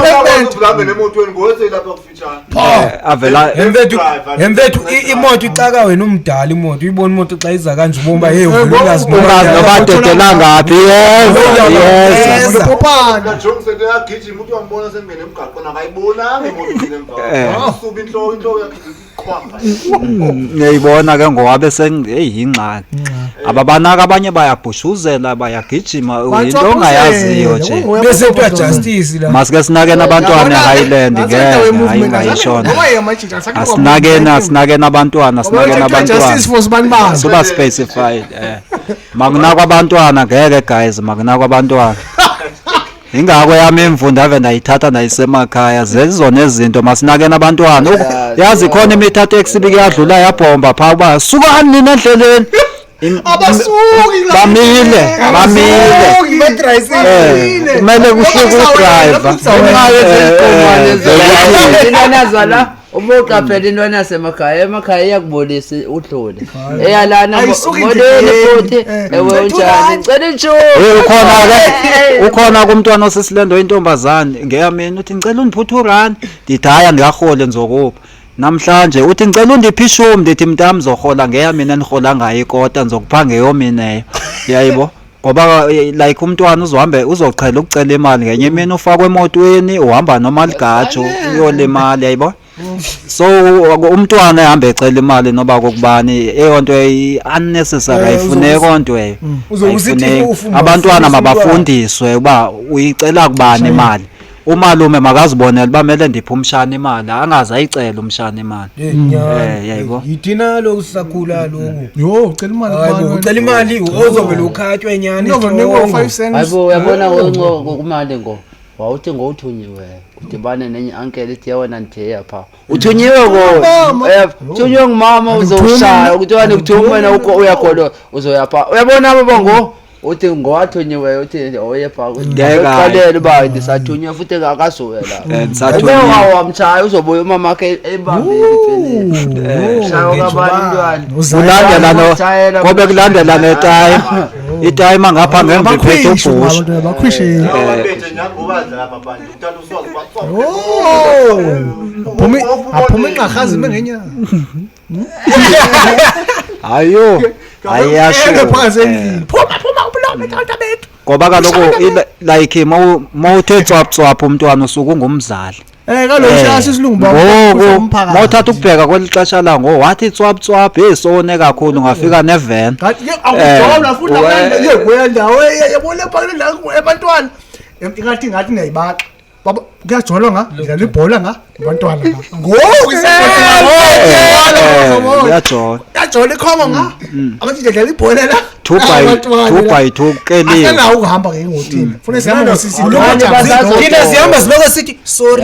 uhambe nemotweni ngose lapha kufitshana avela yemvethu imoto icaka wena umdala imoto uyibona imoto xa iza kanje ubomba hey ungazi noba dedela ngaphi yes pophanda Johnson uyagijima uthi uyambona sengene emgaqweni akayibonanga imoto inemva usuba inhloko yakhe ikhwanga ngiyibona ke ngowabe sengiyingxani ababanaka abanye bayabhushuzela bayagijima into ongayaziyo nje bese kuthiwa justice la masike sinakena abantwana eHighland ngayishona asinakena abantwana suba specified makunakwa abantwana ngeke guys makunakwa abantwana ingakho yami imfundo ave ndayithatha ndayisemakhaya zezona izinto masinakena abantwana yazi khona imithathu eksibike yadlula yabhomba pha uba sukani nina endleleni abasuki bamile kumele kuhluke udriver inanazala ubuqaphela intwana yasemakhaya emakhaya iyakubonisa udlule eyalana modeni futhi ewe unjani ngicela intshuku ukhona kumntwana osesilendo intombazane ngeyamini uthi ngicela undiphutha urani ndithi haya ndiyarhole nizokupha namhlanje uthi ngicela undiphi ishumi ndithi mntami zohola ngeyamina nihola ngayo ikota nizokupha ngeyomineyo yayibo ngoba like umntwana uzochela ukucela imali ngenye imini ufakwe emotweni uhamba noma ligatsho uyolimali yayibo so umntwana ehamba ecela imali noba kokubani eyonto unnecessary ayifuneki onto abantwana mabafundiswe uba uyicela kubani imali umalume makazibonela bamele ndipha umshana imali angaze ayicela umshana imali yayibo yithina lo usakhula lokho yo ucela imali ucela imali ozobela ukhatywa enyani hayibo uyabona kumali ngo wawuthi ngowuthunyiwe udibane nenye uncle ethi yawena nditheya pha uthunyiwe thunywe ngumama uzoshaya ukuthi wena kuthuma wena uko uyakholo uzoyapha uyabona ababongo uthi ngowathunyiwe uthi oyepha ngiyaqalela uba ndisathunywe futhi akasuwela ndisathunywe wamtshaya uzobuya umama wakhe ebambile iphelele shaya kabani umntwana ulandela kobe kulandela netime itime ngapha ngemva iphethe ubhushi bakhwishile abaphethe nyangobaza lapha manje uthanda uswazi aphume inqahazi mengenya ayo ayasho phakathi endlini phuma ubulawa bethu ngoba kaloku like mawuthe cwapcwapha umntwana usuke ungumzali kaloku siyasilungu ngoku mawuthatha ukubheka kweli xesha lango wathi cwapcwapha esone kakhulu ngafika nevan akujona futhi akanje kuyendawo yabona phakile la ebantwana ngathi niyayibaxa baba kuyajolwa ngidlala ibhola abantwana ngoku yajola ikhoma abathi ngidlala ibhola la 2 by 2 kelile akela ukuhamba ke ngotini funa sihamba thina sihamba sibeke sithi sorry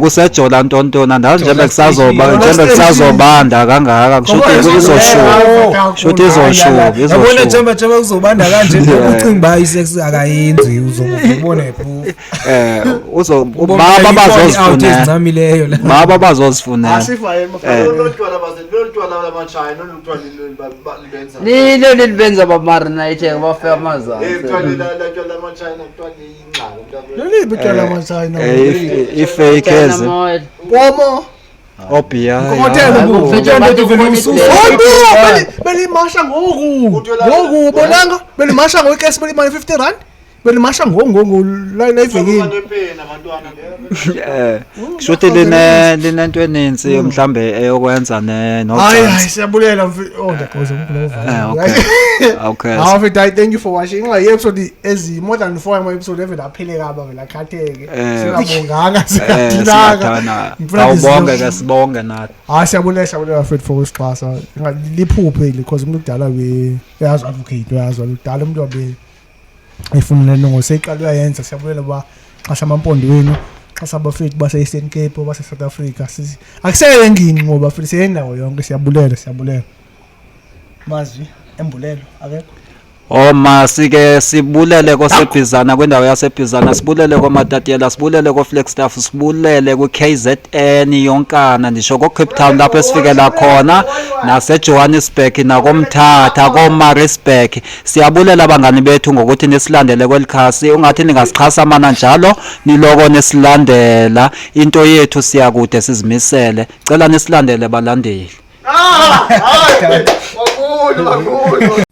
kusejola ntontona ndazi njengoba kusazobanda kangaka kushuthi izoshuba yabona njengoba kuzobanda kanje ucinga ba isex akayenzi uzobona baba bazozifunela ezincamileyo la baba bazozifunela asifa lolutshwala lolutshwala lamachina lolutshwala lilo lilibenza bamarinate bafika amazana lolutshwala lamachina kuthiwa liyinxaka loliphi utshwala lamaChina ifake eze bomo obia belimasha ngoku bonanga belimasha ngokesi belimane 50 rand belimasha ngoku la ivekini kushuthi linento eninzi mhlambe eyokwenza hayi siyabulela okay thank you for watching episode more than 4 episode evela aphile kaba vela khatheke singabonganga singadinanga awubonge ke sibonge nathi siyabulela mfethu for usixhasa liphuphe because umuntu udala uyazi advocate uyazi udala umuntu wabe efunela ngoseqala uyayenza siyabulela ba xasha amampondo wenu xasha abafethu base Eastern Cape base South Africa akusele engini ngoba futhi siyendawo yonke siyabulela mazwi embulelo akekho masike sibulele koseBhizana kwendawo yaseBhizana sibulele kwaMatatiyela sibulele koFlagstaff sibulele kuKZN yonkana ndisho koCape Town lapho esifikela khona naseJohannesburg nakoMthatha koMaritzburg siyabulela abangani bethu ngokuthi nisilandele kwelikhasi ungathi ningasichasa mana njalo niloko nesilandela into yethu siyakude sizimisele cela nisilandele balandeli wakulo